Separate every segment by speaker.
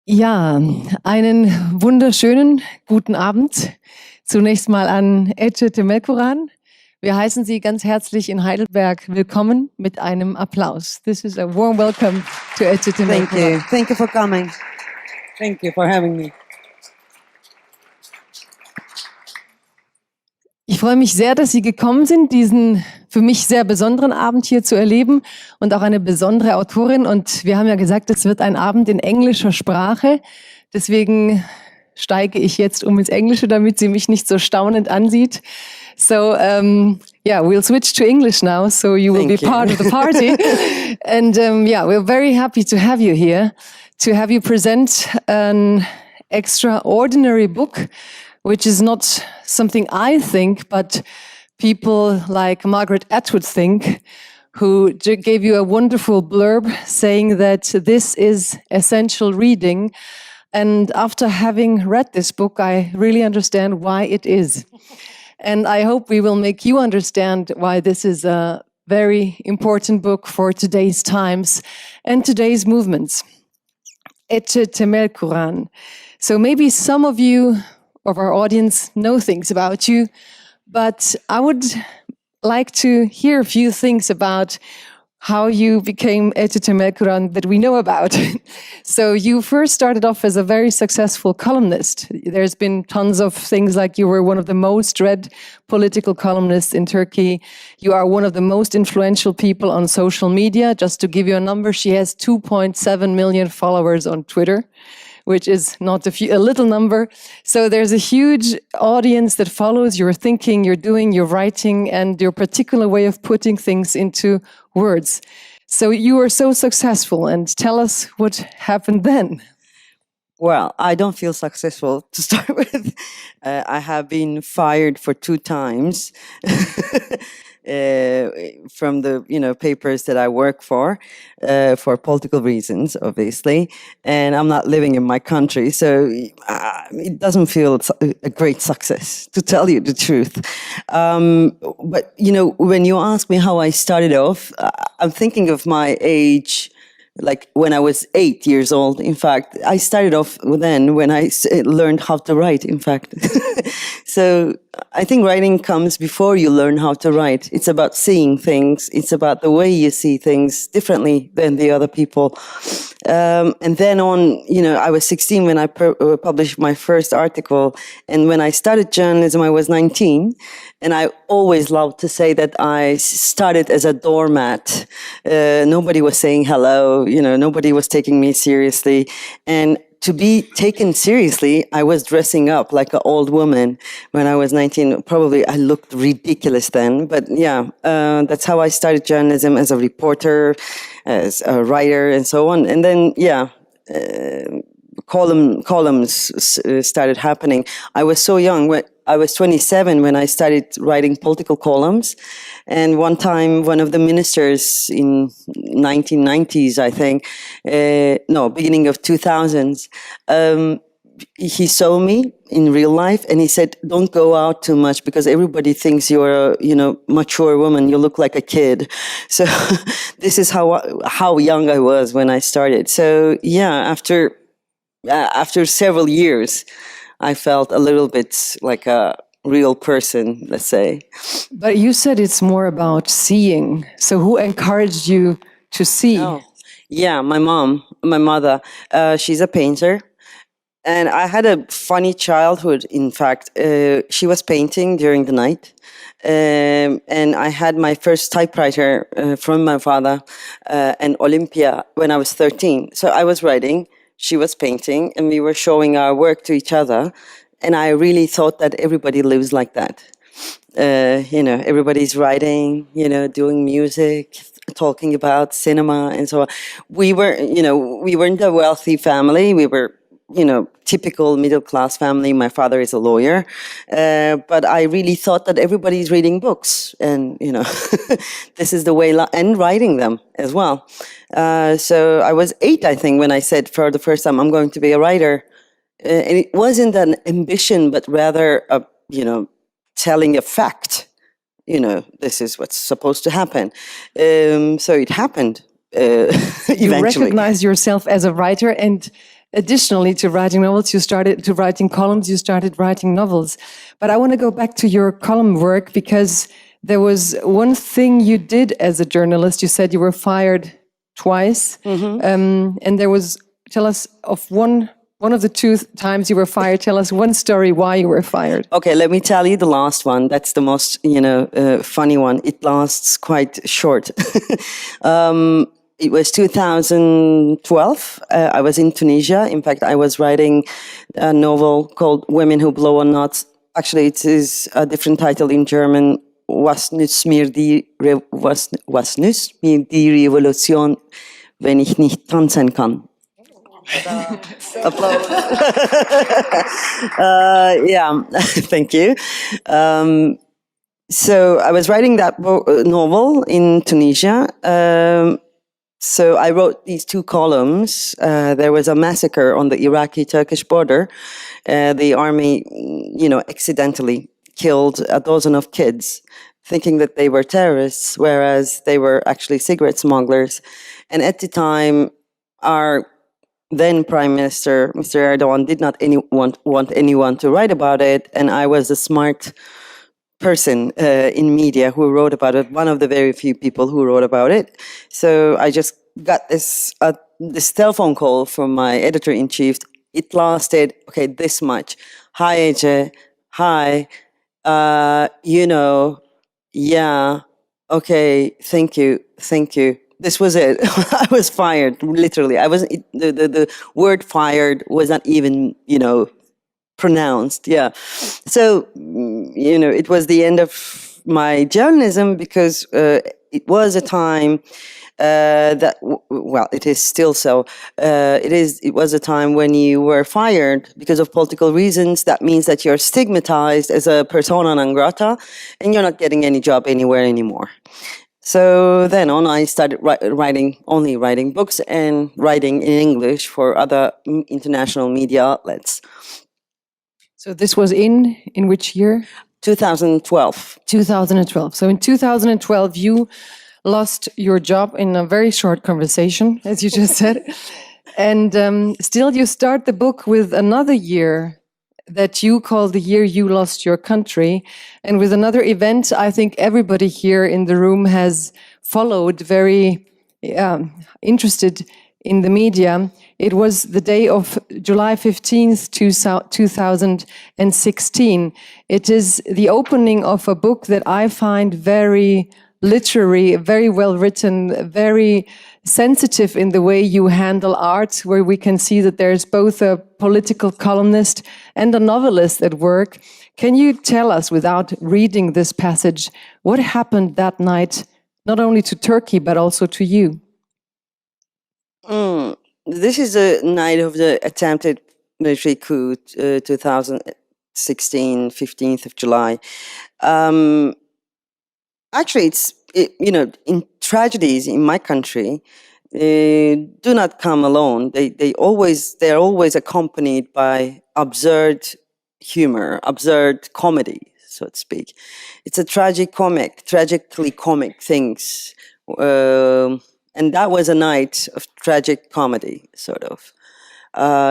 Speaker 1: Ja, einen wunderschönen guten Abend. Zunächst mal an Ece Temelkuran. Wir heißen Sie ganz herzlich in Heidelberg willkommen mit einem Applaus. This is a warm welcome to Ece Temelkuran.
Speaker 2: Thank you. Thank you for coming. Thank you for having me.
Speaker 1: Ich freue mich sehr, dass Sie gekommen sind, diesen für mich sehr besonderen Abend hier zu erleben und auch eine besondere Autorin. Und wir haben ja gesagt, es wird ein Abend in englischer Sprache. Deswegen steige ich jetzt ins Englische, damit sie mich nicht so staunend ansieht. So, yeah, we'll switch to English now, so you will be part of the party. And yeah, we're very happy to have you here, to have you present an extraordinary book, which is not something I think, but people like Margaret Atwood think, who gave you a wonderful blurb saying that this is essential reading. And after having read this book, I really understand why it is. And I hope we will make you understand why this is a very important book for today's times and today's movements. Ece Temelkuran. So maybe some of you of our audience know things about you, but I would like to hear a few things about how you became Ece Temelkuran that we know about. So you first started off as a very successful columnist. There's been tons of things like you were one of the most read political columnists in Turkey. You are one of the most influential people on social media. Just to give you a number, she has 2.7 million followers on Twitter, which is not a little number. So there's a huge audience that follows your thinking, your doing, your writing, and your particular way of putting things into words. So you were so successful, and tell us what happened then.
Speaker 2: Well, I don't feel successful to start with. I have been fired for 2 times from the papers that I work for political reasons, obviously. And I'm not living in my country, so it doesn't feel a great success, to tell you the truth. But when you ask me how I started off, I'm thinking of my age. Like when I was 8 years old, in fact, I started off then when I learned how to write, in fact. So I think writing comes before you learn how to write. It's about seeing things. It's about the way you see things differently than the other people. And then on, I was 16 when I published my first article. And when I started journalism, I was 19. And I always loved to say that I started as a doormat. Nobody was saying hello, nobody was taking me seriously. And to be taken seriously, I was dressing up like an old woman when I was 19. Probably I looked ridiculous then, but yeah, that's how I started journalism, as a reporter, as a writer, and so on. And then, yeah, columns started happening. I was so young. I was 27 when I started writing political columns. And one time, one of the ministers in 1990s, I think, beginning of 2000s, he saw me in real life and he said, don't go out too much because everybody thinks you're a, mature woman. You look like a kid. So this is how young I was when I started. So yeah, after several years, I felt a little bit like a real person, let's say.
Speaker 1: But you said it's more about seeing. So who encouraged you to see?
Speaker 2: Oh, yeah, my mother. She's a painter. And I had a funny childhood, in fact. She was painting during the night. And I had my first typewriter from my father, an Olympia, when I was 13. So I was writing. She was painting, and we were showing our work to each other. And I really thought that everybody lives like that. Everybody's writing, doing music, talking about cinema, and so on. We weren't a wealthy family. We were, typical middle-class family. My father is a lawyer. But I really thought that everybody's reading books. And, this is the way, and writing them as well. So I was 8, I think, when I said for the first time, I'm going to be a writer. And it wasn't an ambition, but rather, telling a fact. This is what's supposed to happen. So it happened eventually.
Speaker 1: You recognize yourself as a writer, and additionally to writing novels, you started to writing columns, you started writing novels. But I want to go back to your column work because there was one thing you did as a journalist. You said you were fired twice. And there was, tell us of one of the two times you were fired. Tell us one story why you were fired.
Speaker 2: Okay, let me tell you the last one. That's the most, funny one. It lasts quite short. It was 2012. I was in Tunisia. In fact, I was writing a novel called Women Who Blow on Nuts. Actually, it is a different title in German. Was nützt mir die Revolution, wenn ich nicht tanzen kann? Applause. Yeah, thank you. So I was writing that novel in Tunisia. So I wrote these two columns. There was a massacre on the Iraqi-Turkish border. The army, accidentally killed a dozen of kids, thinking that they were terrorists, whereas they were actually cigarette smugglers. And at the time, our then Prime Minister, Mr. Erdogan, did not want anyone to write about it. And I was a smart person in media who wrote about it, one of the very few people who wrote about it. So I just got this telephone call from my editor-in-chief. It lasted, this much. Hi, Ece. Hi. Yeah. Okay. Thank you. This was it. I was fired, literally. The word fired was not even, pronounced. Yeah. So, it was the end of my journalism because it was a time it is still so. It was a time when you were fired because of political reasons. That means that you're stigmatized as a persona non grata and you're not getting any job anywhere anymore. So then on, I started only writing books and writing in English for other international media outlets.
Speaker 1: So this was in which year?
Speaker 2: 2012.
Speaker 1: 2012. So in 2012, you lost your job in a very short conversation, as you just said. And still you start the book with another year that you call the year you lost your country. And with another event, I think everybody here in the room has followed, very interested in the media. It was the day of July 15th, 2016. It is the opening of a book that I find very literary, very well written, very sensitive in the way you handle art, where we can see that there's both a political columnist and a novelist at work. Can you tell us, without reading this passage, what happened that night, not only to Turkey, but also to you?
Speaker 2: This is the night of the attempted military coup, 2016, 15th of July. Actually, in tragedies in my country, do not come alone. They're always accompanied by absurd humor, absurd comedy, so to speak. It's a tragically comic things. And that was a night of tragic comedy, sort of.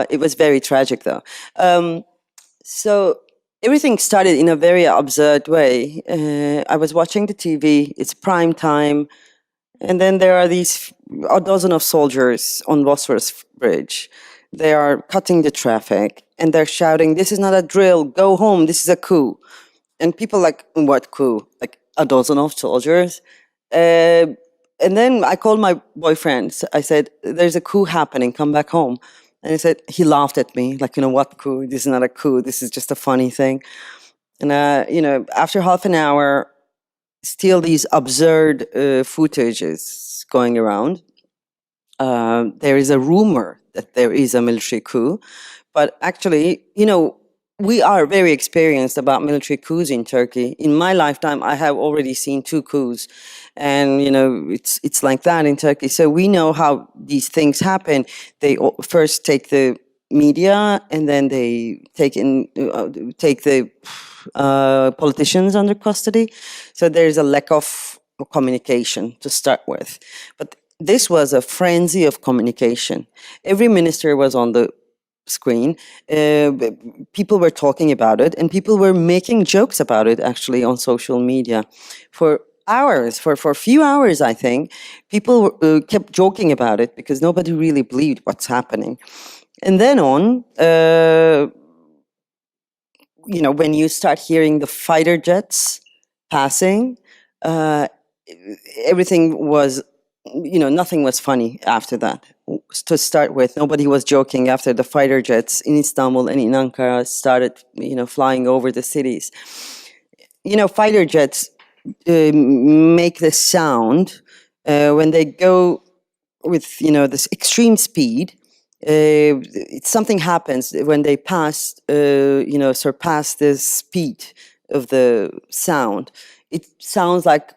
Speaker 2: It was very tragic, though. So everything started in a very absurd way. I was watching the TV, it's prime time, and then there are a dozen of soldiers on Bosphorus Bridge. They are cutting the traffic, and they're shouting, "This is not a drill, go home, this is a coup." And people like, what coup? Like a dozen of soldiers? And then I called my boyfriend. I said, "There's a coup happening, come back home." And he laughed at me, like, what coup? This is not a coup, this is just a funny thing. And, after half an hour, still these absurd footages going around. There is a rumor that there is a military coup. But actually, we are very experienced about military coups in Turkey. In my lifetime, I have already seen 2 coups. And, it's like that in Turkey. So we know how these things happen. They first take the media, and then they take the politicians under custody. So there's a lack of communication to start with. But this was a frenzy of communication. Every minister was on the screen, people were talking about it, and people were making jokes about it actually on social media for hours, for a few hours, I think. People kept joking about it because nobody really believed what's happening. And then on, when you start hearing the fighter jets passing, everything was, nothing was funny after that. To start with, nobody was joking after the fighter jets in Istanbul and in Ankara started, flying over the cities. Fighter jets make the sound when they go with, this extreme speed. Something happens when they surpass the speed of the sound. It sounds like,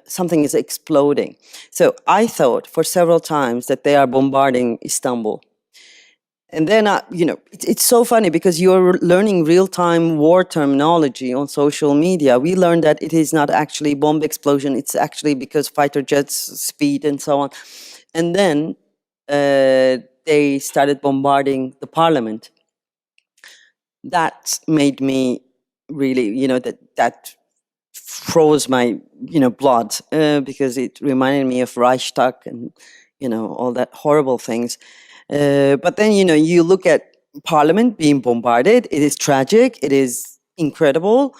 Speaker 2: something is exploding. So I thought for several times that they are bombarding Istanbul. And then, it's so funny because you're learning real-time war terminology on social media. We learned that it is not actually bomb explosion. It's actually because fighter jets speed and so on. And then they started bombarding the parliament. That made me really, that froze my, blood because it reminded me of Reichstag and, all that horrible things. But then, you look at parliament being bombarded. It is tragic. It is incredible.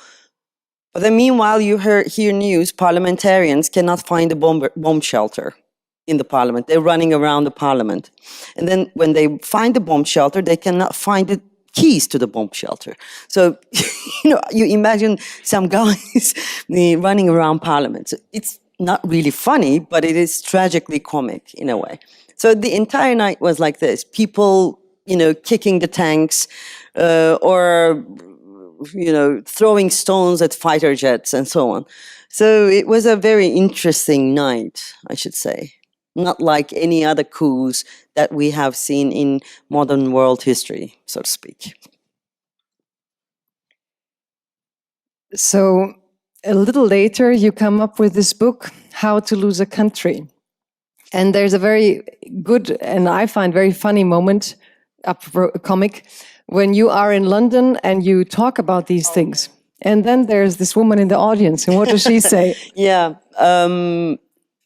Speaker 2: But then meanwhile, you hear news, parliamentarians cannot find a bomb shelter in the parliament. They're running around the parliament. And then when they find the bomb shelter, they cannot find the keys to the bomb shelter. So, you imagine some guys running around parliament. So it's not really funny, but it is tragically comic in a way. So the entire night was like this. People, kicking the tanks or, throwing stones at fighter jets and so on. So it was a very interesting night, I should say. Not like any other coups that we have seen in modern world history, so to speak.
Speaker 1: So a little later, you come up with this book, How to Lose a Country. And there's a very good, and I find very funny moment, a comic, when you are in London and you talk about these things. And then there's this woman in the audience, and what does she say?
Speaker 2: Yeah.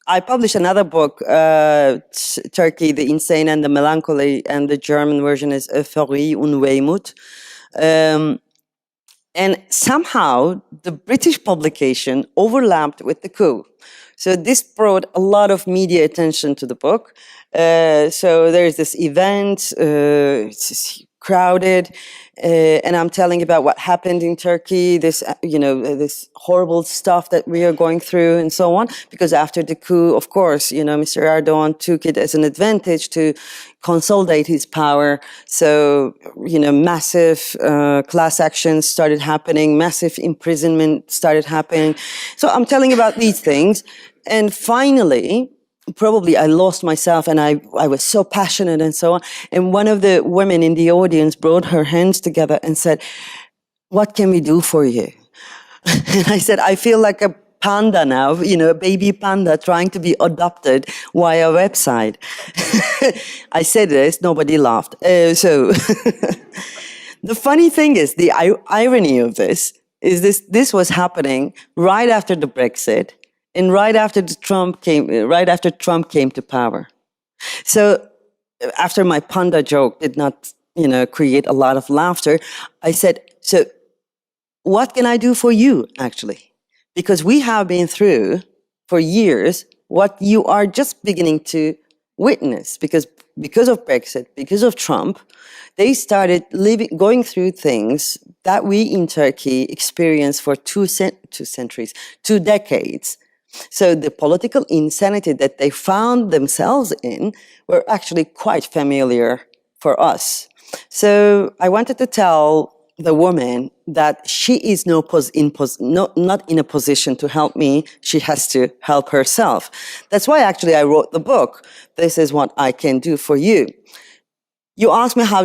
Speaker 2: I published another book, Turkey, the Insane and the Melancholy, and the German version is Euphorie und Wehmut. And somehow the British publication overlapped with the coup. So this brought a lot of media attention to the book. So there's this event, it's crowded, and I'm telling about what happened in Turkey, this, this horrible stuff that we are going through and so on. Because after the coup, of course, Mr. Erdogan took it as an advantage to consolidate his power. So, massive class actions started happening, massive imprisonment started happening. So I'm telling about these things. And finally, probably I lost myself and I was so passionate and so on. And one of the women in the audience brought her hands together and said, "What can we do for you?" And I said, "I feel like a panda now, a baby panda trying to be adopted via a website." I said this, nobody laughed. So the funny thing is, the irony of this is this was happening right after the Brexit. And right after Trump came to power. So after my panda joke did not, create a lot of laughter, I said, "So what can I do for you, actually? Because we have been through for years what you are just beginning to witness. Because of Brexit, because of Trump, they started going through things that we in Turkey experienced for 2 decades. So the political insanity that they found themselves in were actually quite familiar for us. So I wanted to tell the woman that she is not in a position to help me. She has to help herself. That's why actually I wrote the book. This is what I can do for you. You asked me how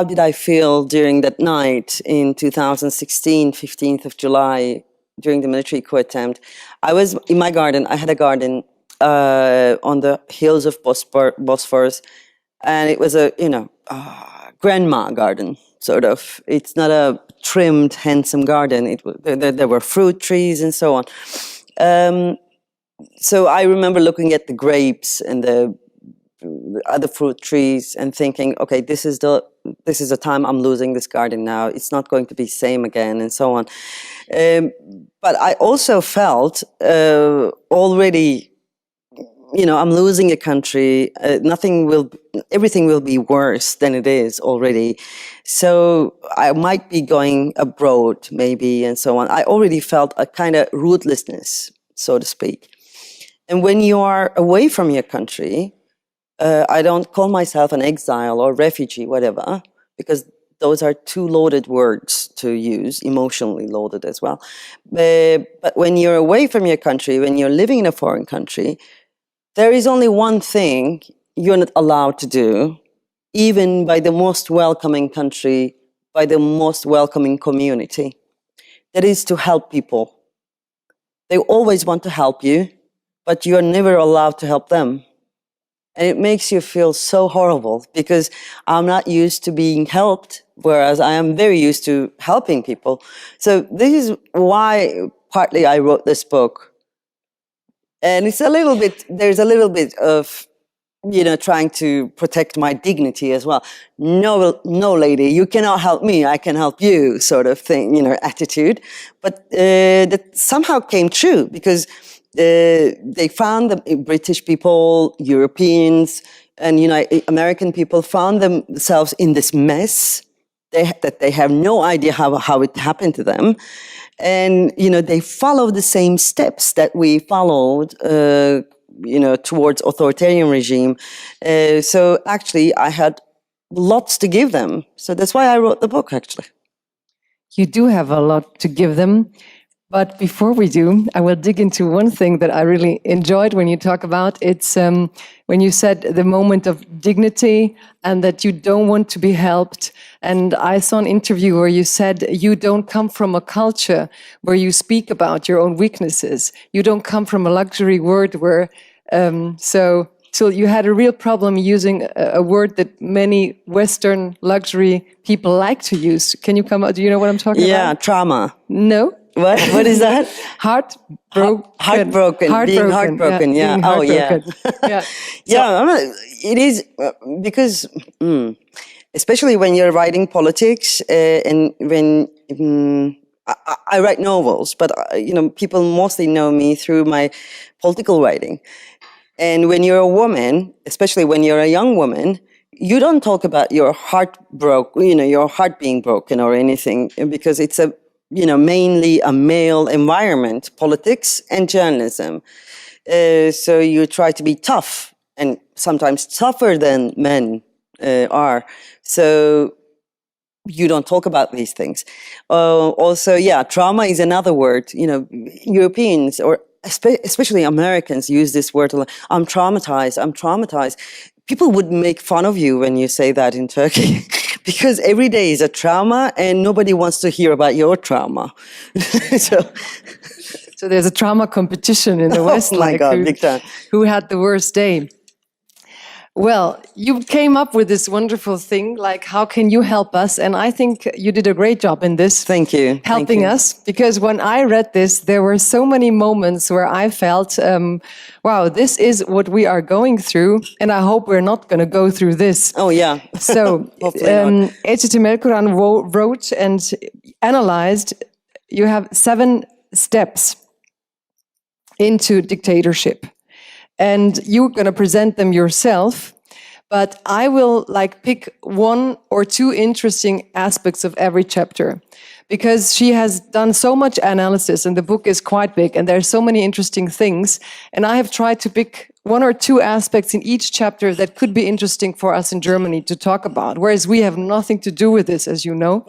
Speaker 2: did I feel during that night in 2016, 15th of July, during the military coup attempt. I was in my garden. I had a garden on the hills of Bosphorus, and it was a grandma garden, sort of. It's not a trimmed, handsome garden. There were fruit trees and so on. So I remember looking at the grapes and the other fruit trees and thinking, okay, this is the time I'm losing this garden now. It's not going to be same again, and so on. But I also felt already, I'm losing a country. Everything will be worse than it is already. So I might be going abroad, maybe, and so on. I already felt a kind of rootlessness, so to speak. And when you are away from your country, I don't call myself an exile or refugee, whatever, because those are two loaded words to use, emotionally loaded as well. But when you're away from your country, when you're living in a foreign country, there is only one thing you're not allowed to do, even by the most welcoming country, by the most welcoming community. That is to help people. They always want to help you, but you're never allowed to help them. And it makes you feel so horrible because I'm not used to being helped, whereas I am very used to helping people. So this is why partly I wrote this book. And there's a little bit of, trying to protect my dignity as well. No, lady, you cannot help me, I can help you, sort of thing, attitude. But that somehow came true because they found the British people, Europeans, and American people found themselves in this mess that they have no idea how it happened to them. And, they follow the same steps that we followed, towards authoritarian regime. So actually, I had lots to give them. So that's why I wrote the book, actually.
Speaker 1: You do have a lot to give them. But before we do, I will dig into one thing that I really enjoyed when you talk about. It's when you said the moment of dignity and that you don't want to be helped. And I saw an interview where you said you don't come from a culture where you speak about your own weaknesses. You don't come from a luxury word where, so you had a real problem using a word that many Western luxury people like to use. Can you come out? Do you know what I'm talking about?
Speaker 2: Yeah, trauma.
Speaker 1: No.
Speaker 2: What is that?
Speaker 1: Heartbroken.
Speaker 2: Being heartbroken. Yeah.
Speaker 1: Being
Speaker 2: Oh, yeah.
Speaker 1: Yeah.
Speaker 2: Yeah. It is because, especially when you're writing politics, and when I write novels, but people mostly know me through my political writing. And when you're a woman, especially when you're a young woman, you don't talk about your heart your heart being broken or anything, because it's mainly a male environment, politics and journalism. So you try to be tough, and sometimes tougher than men are. So you don't talk about these things. Also, trauma is another word. Europeans or especially Americans use this word a lot. I'm traumatized. People would make fun of you when you say that in Turkey. Because every day is a trauma and nobody wants to hear about your trauma.
Speaker 1: So there's a trauma competition in the West.
Speaker 2: Oh my God, big time.
Speaker 1: Who had the worst day? Well, you came up with this wonderful thing, like, how can you help us? And I think you did a great job in this.
Speaker 2: Thank you.
Speaker 1: Helping us, because when I read this, there were so many moments where I felt, wow, this is what we are going through, and I hope we're not going to go through this.
Speaker 2: Oh, yeah.
Speaker 1: So, Ece Temelkuran wrote and analyzed, you have 7 steps into dictatorship. And you're going to present them yourself, but I will pick 1 or 2 interesting aspects of every chapter, because she has done so much analysis and the book is quite big and there's so many interesting things. And I have tried to pick 1 or 2 aspects in each chapter that could be interesting for us in Germany to talk about, whereas we have nothing to do with this, as you know.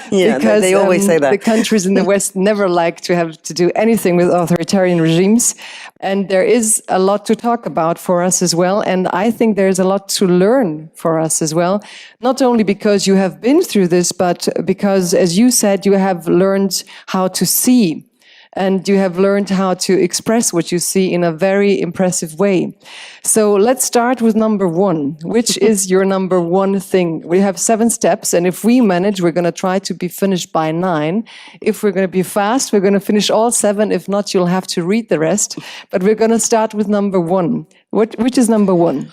Speaker 2: Yeah, because they always say that.
Speaker 1: The countries in the West never like to have to do anything with authoritarian regimes. And there is a lot to talk about for us as well. And I think there's a lot to learn for us as well. Not only because you have been through this, but because, as you said, you have learned how to see and you have learned how to express what you see in a very impressive way. So let's start with number one. Which is your number one thing? We have 7 steps, and if we manage, we're going to try to be finished by 9. If we're going to be fast, we're going to finish all 7. If not, you'll have to read the rest. But we're going to start with number one. Which is number one?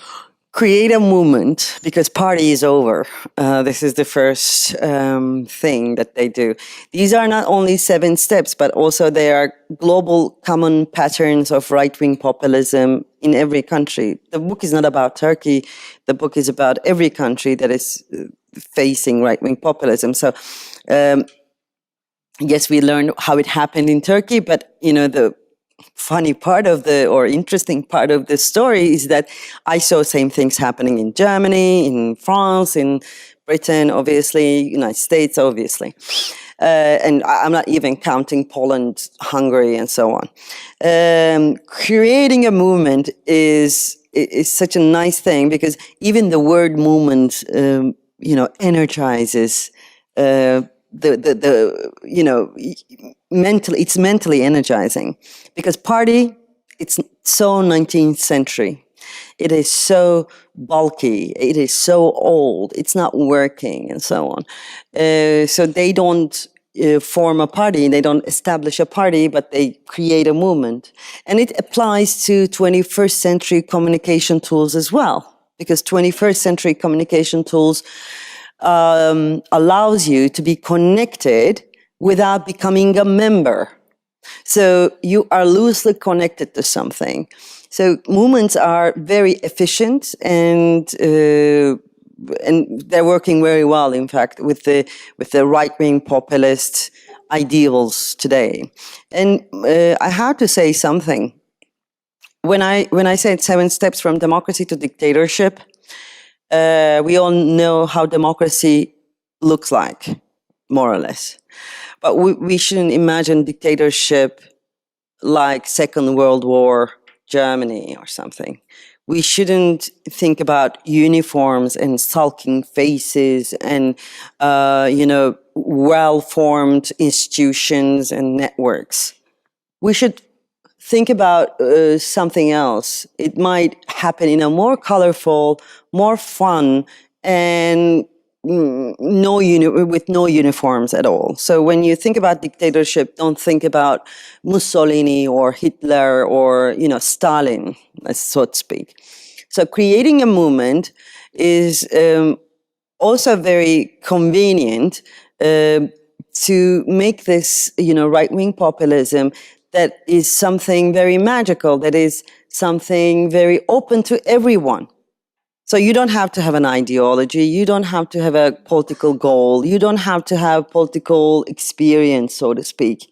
Speaker 2: Create a movement, because party is over. This is the first thing that they do. These are not only 7 steps, but also they are global common patterns of right-wing populism in every country. The book is not about Turkey. The book is about every country that is facing right-wing populism. So, yes, we learned how it happened in Turkey, but, the funny part or interesting part of the story is that I saw same things happening in Germany, in France, in Britain, obviously, United States, obviously. And I'm not even counting Poland, Hungary, and so on. Creating a movement is such a nice thing, because even the word movement, energizes it's mentally energizing, because party, it's so 19th century. It is so bulky. It is so old. It's not working, and so on. So they don't form a party. They don't establish a party, but they create a movement. And it applies to 21st century communication tools as well, because 21st century communication tools allows you to be connected without becoming a member. So you are loosely connected to something. So movements are very efficient, and they're working very well, in fact, with the right-wing populist ideals today. And I have to say something. When I said 7 steps from democracy to dictatorship, we all know how democracy looks like, more or less. But we shouldn't imagine dictatorship like Second World War Germany or something. We shouldn't think about uniforms and sulking faces and, well-formed institutions and networks. We should think about something else. It might happen in a more colorful, more fun, and with no uniforms at all. So when you think about dictatorship, don't think about Mussolini or Hitler or, Stalin, so to speak. So creating a movement is also very convenient to make this, right-wing populism that is something very magical, that is something very open to everyone. So you don't have to have an ideology, you don't have to have a political goal, you don't have to have political experience, so to speak.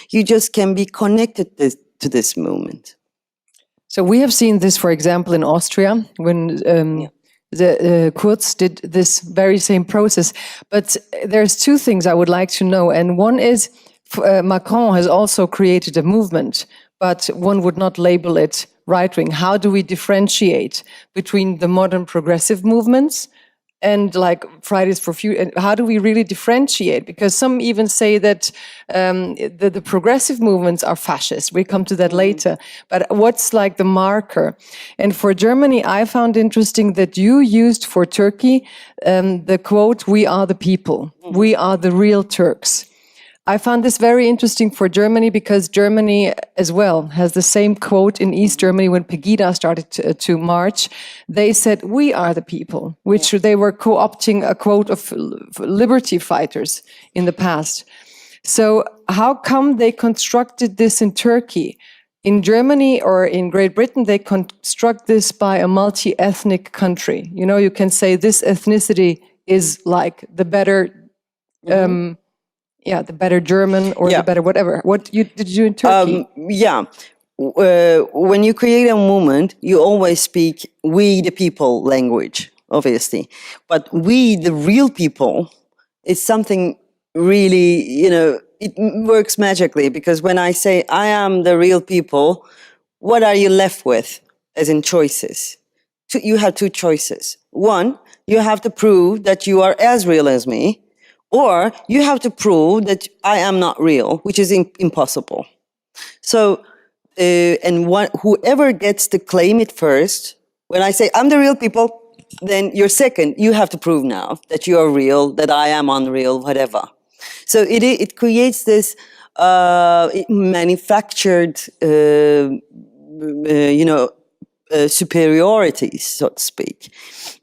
Speaker 2: You just can be connected to this movement.
Speaker 1: So we have seen this, for example, in Austria, when the Kurz did this very same process. But there's 2 things I would like to know. And one is, Macron has also created a movement, but one would not label it right-wing. How do we differentiate between the modern progressive movements and like Fridays for Future? And how do we really differentiate? Because some even say that the progressive movements are fascist. We come to that later. But what's like the marker? And for Germany, I found interesting that you used for Turkey the quote, "We are the people. We are the real Turks." I found this very interesting for Germany, because Germany as well has the same quote in East Germany when Pegida started to march. They said, "We are the people," which they were co-opting a quote of liberty fighters in the past. So how come they constructed this in Turkey? In Germany or in Great Britain, they construct this by a multi-ethnic country. You can say this ethnicity is like the better the better German or the better whatever. What did you do in Turkey?
Speaker 2: When you create a movement, you always speak "we the people" language, obviously. But "we the real people" is something really, it works magically, because when I say "I am the real people," what are you left with, as in choices? You have 2 choices. One, you have to prove that you are as real as me, or you have to prove that I am not real, which is impossible. So, and whoever gets to claim it first, when I say I'm the real people, then you're second. You have to prove now that you are real, that I am unreal, whatever. So it creates this manufactured, superiority, so to speak.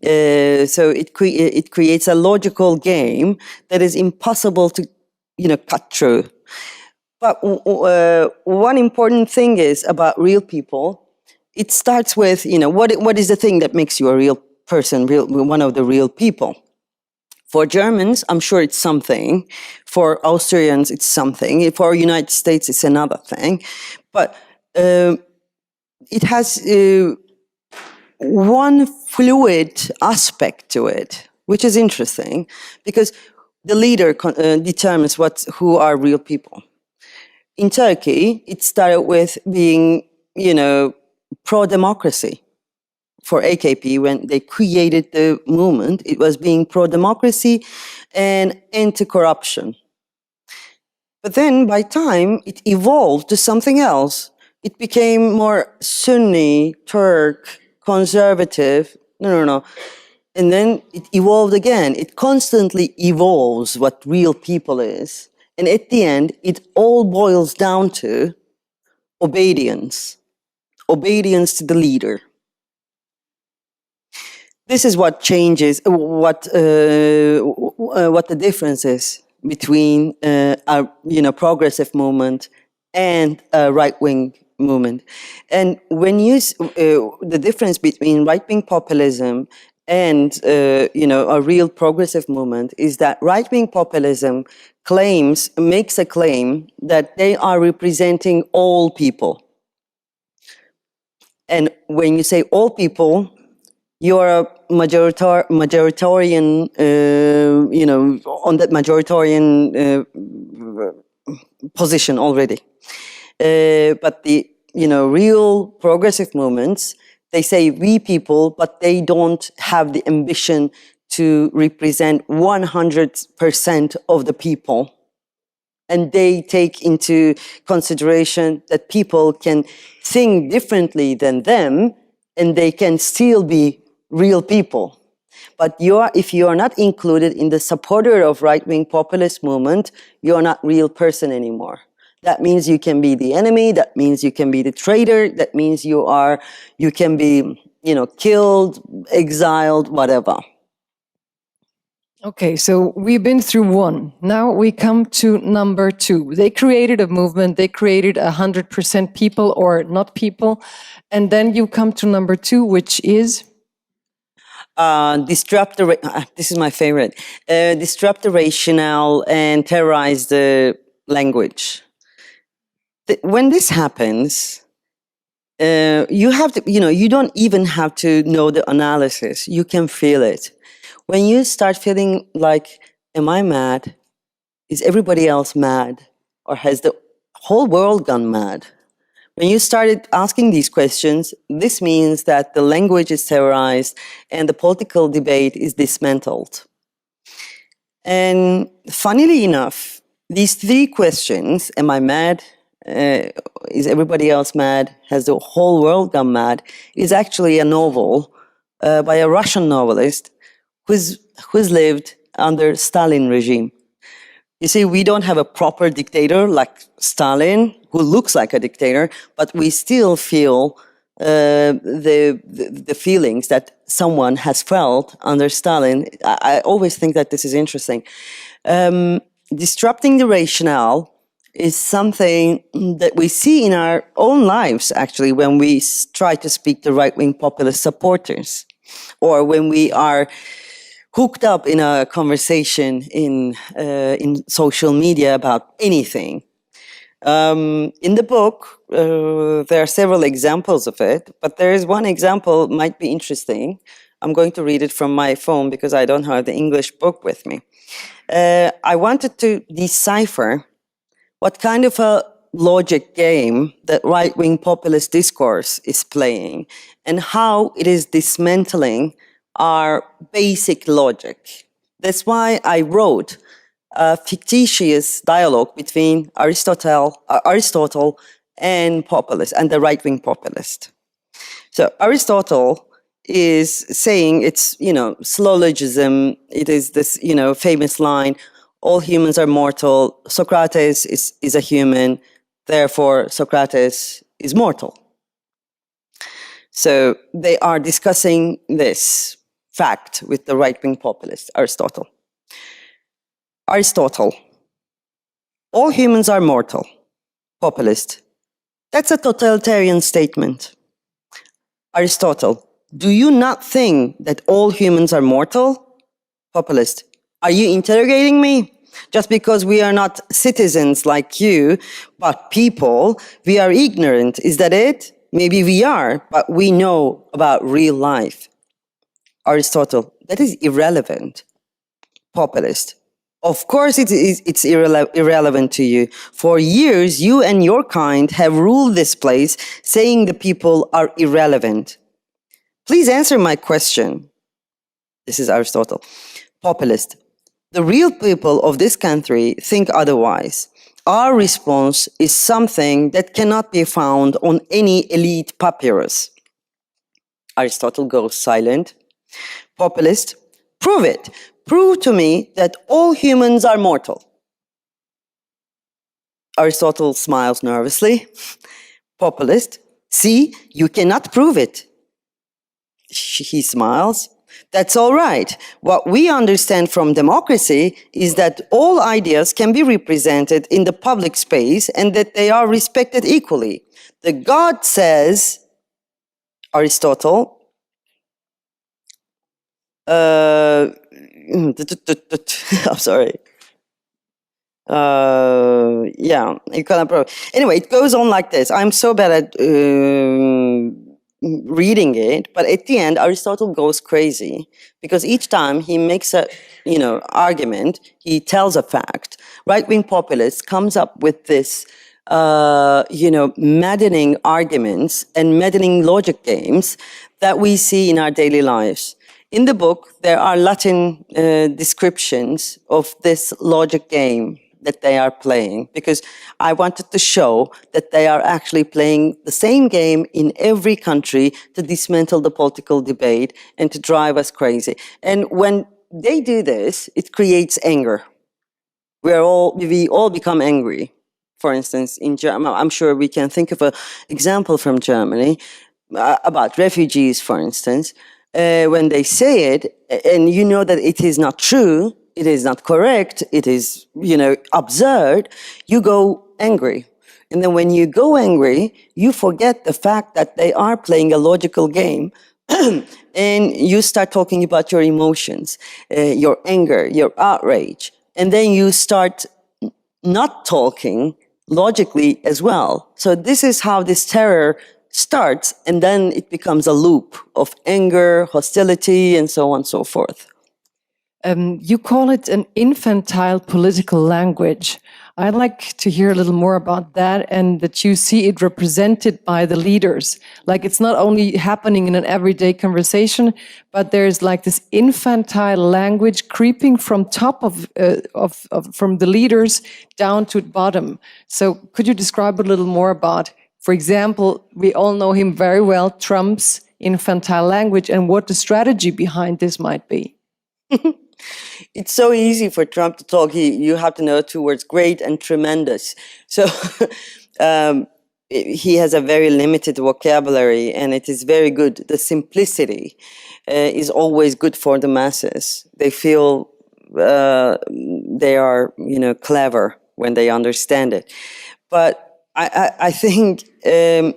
Speaker 2: So it creates a logical game that is impossible to, cut through. But one important thing is about real people. It starts with, what is the thing that makes you a real person, one of the real people? For Germans, I'm sure it's something. For Austrians, it's something. For United States, it's another thing. But it has one fluid aspect to it, which is interesting, because the leader determines who are real people. In Turkey, it started with being, pro-democracy. For AKP, when they created the movement, it was being pro-democracy and anti-corruption. But then, by time, it evolved to something else. It became more Sunni, Turk, conservative. No. And then it evolved again. It constantly evolves what real people is. And at the end, it all boils down to obedience. Obedience to the leader. This is what changes, what the difference is between a progressive movement and a right-wing movement. And when the difference between right-wing populism and a real progressive movement is that right-wing populism makes a claim that they are representing all people. And when you say all people, you're a majoritarian, on that majoritarian position already. But the, real progressive movements, they say we people, but they don't have the ambition to represent 100% of the people. And they take into consideration that people can think differently than them, and they can still be real people. But if you are not included in the supporter of right-wing populist movement, you're not real person anymore. That means you can be the enemy. That means you can be the traitor. That means you can be, killed, exiled, whatever.
Speaker 1: Okay, so we've been through one. Now we come to number two. They created a movement. They created 100% people or not people. And then you come to number two, which is?
Speaker 2: Disrupt this is my favorite. Disrupt the rationale and terrorize the language. When this happens, you have to, you don't even have to know the analysis. You can feel it. When you start feeling like, am I mad? Is everybody else mad? Or has the whole world gone mad? When you started asking these questions, this means that the language is terrorized and the political debate is dismantled. And funnily enough, these three questions, am I mad? Is everybody else mad? Has the whole world gone mad? Is actually a novel by a Russian novelist who's lived under Stalin regime. You see, we don't have a proper dictator like Stalin, who looks like a dictator, but we still feel the feelings that someone has felt under Stalin. I always think that this is interesting. Disrupting the rationale is something that we see in our own lives, actually, when we try to speak to right-wing populist supporters, or when we are hooked up in a conversation in social media about anything. In the book, there are several examples of it, but there is one example might be interesting. I'm going to read it from my phone because I don't have the English book with me. I wanted to decipher what kind of a logic game that right-wing populist discourse is playing and how it is dismantling our basic logic. That's why I wrote a fictitious dialogue between Aristotle and populist, and the right-wing populist. So Aristotle is saying it's, syllogism. It is this, famous line, all humans are mortal. Socrates is a human, therefore Socrates is mortal. So they are discussing this fact with the right-wing populist, Aristotle. Aristotle, all humans are mortal. Populist, that's a totalitarian statement. Aristotle, do you not think that all humans are mortal? Populist, are you interrogating me? Just because we are not citizens like you, but people, we are ignorant. Is that it? Maybe we are, but we know about real life. Aristotle, that is irrelevant. Populist, of course it's irrelevant to you. For years, you and your kind have ruled this place, saying the people are irrelevant. Please answer my question. This is Aristotle. Populist, the real people of this country think otherwise. Our response is something that cannot be found on any elite papyrus. Aristotle goes silent. Populist, prove it. Prove to me that all humans are mortal. Aristotle smiles nervously. Populist, see, you cannot prove it. He smiles. That's all right. What we understand from democracy is that all ideas can be represented in the public space and that they are respected equally. The God says, Aristotle, I'm sorry. Yeah, you cannot prove. Anyway, it goes on like this. I'm so bad at reading it, but at the end, Aristotle goes crazy because each time he makes a, argument, he tells a fact. Right-wing populist comes up with this, maddening arguments and maddening logic games that we see in our daily lives. In the book, there are Latin descriptions of this logic game that they are playing, because I wanted to show that they are actually playing the same game in every country to dismantle the political debate and to drive us crazy. And when they do this, it creates anger. We all become angry. For instance, in Germany, I'm sure we can think of an example from Germany about refugees, for instance. When they say it, and you know that it is not true, it is not correct, it is, absurd, you go angry. And then when you go angry, you forget the fact that they are playing a logical game and you start talking about your emotions, your anger, your outrage. And then you start not talking logically as well. So this is how this terror starts, and then it becomes a loop of anger, hostility, and so on and so forth.
Speaker 1: You call it an infantile political language. I'd like to hear a little more about that, and that you see it represented by the leaders. Like, it's not only happening in an everyday conversation, but there's like this infantile language creeping from top from the leaders down to bottom. So could you describe a little more about, for example, we all know him very well, Trump's infantile language, and what the strategy behind this might be?
Speaker 2: It's so easy for Trump to talk. You have to know two words, great and tremendous. So he has a very limited vocabulary, and it is very good. The simplicity is always good for the masses. They feel they are, clever when they understand it. But I think there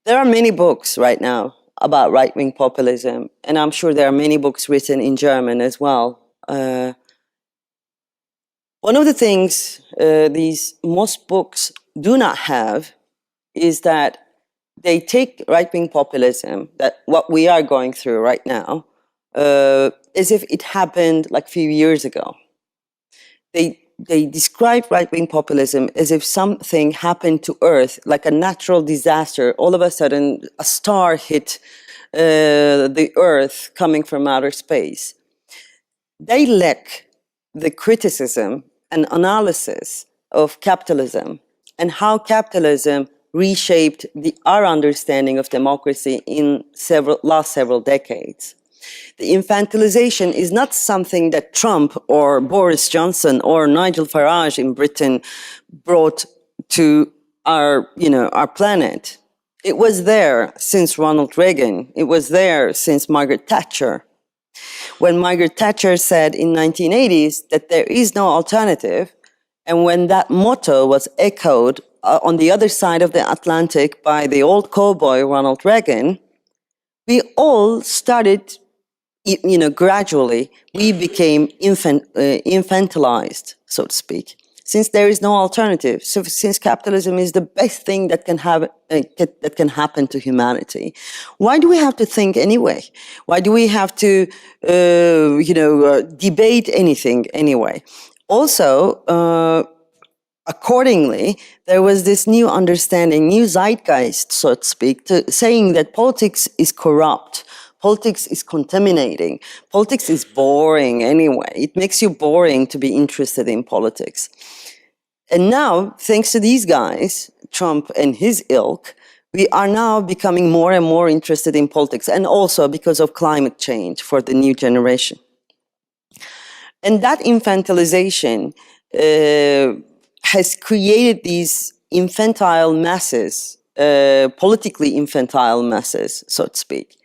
Speaker 2: are many books right now about right-wing populism, and I'm sure there are many books written in German as well. One of the things most books do not have is that they take right-wing populism, that what we are going through right now, as if it happened like a few years ago. They describe right-wing populism as if something happened to Earth, like a natural disaster. All of a sudden, a star hit the Earth coming from outer space. They lack the criticism and analysis of capitalism and how capitalism reshaped our understanding of democracy in last several decades. The infantilization is not something that Trump or Boris Johnson or Nigel Farage in Britain brought to our planet. It was there since Ronald Reagan. It was there since Margaret Thatcher. When Margaret Thatcher said in 1980s that there is no alternative, and when that motto was echoed on the other side of the Atlantic by the old cowboy Ronald Reagan, we all started, gradually, we became infantilized, so to speak, since there is no alternative. So since capitalism is the best thing that can happen to humanity, why do we have to think anyway? Why do we have to, debate anything anyway? Also, accordingly, there was this new understanding, new zeitgeist, so to speak, saying that politics is corrupt. Politics is contaminating. Politics is boring anyway. It makes you boring to be interested in politics. And now, thanks to these guys, Trump and his ilk, we are now becoming more and more interested in politics, and also because of climate change for the new generation. And that infantilization has created these infantile masses, politically infantile masses, so to speak.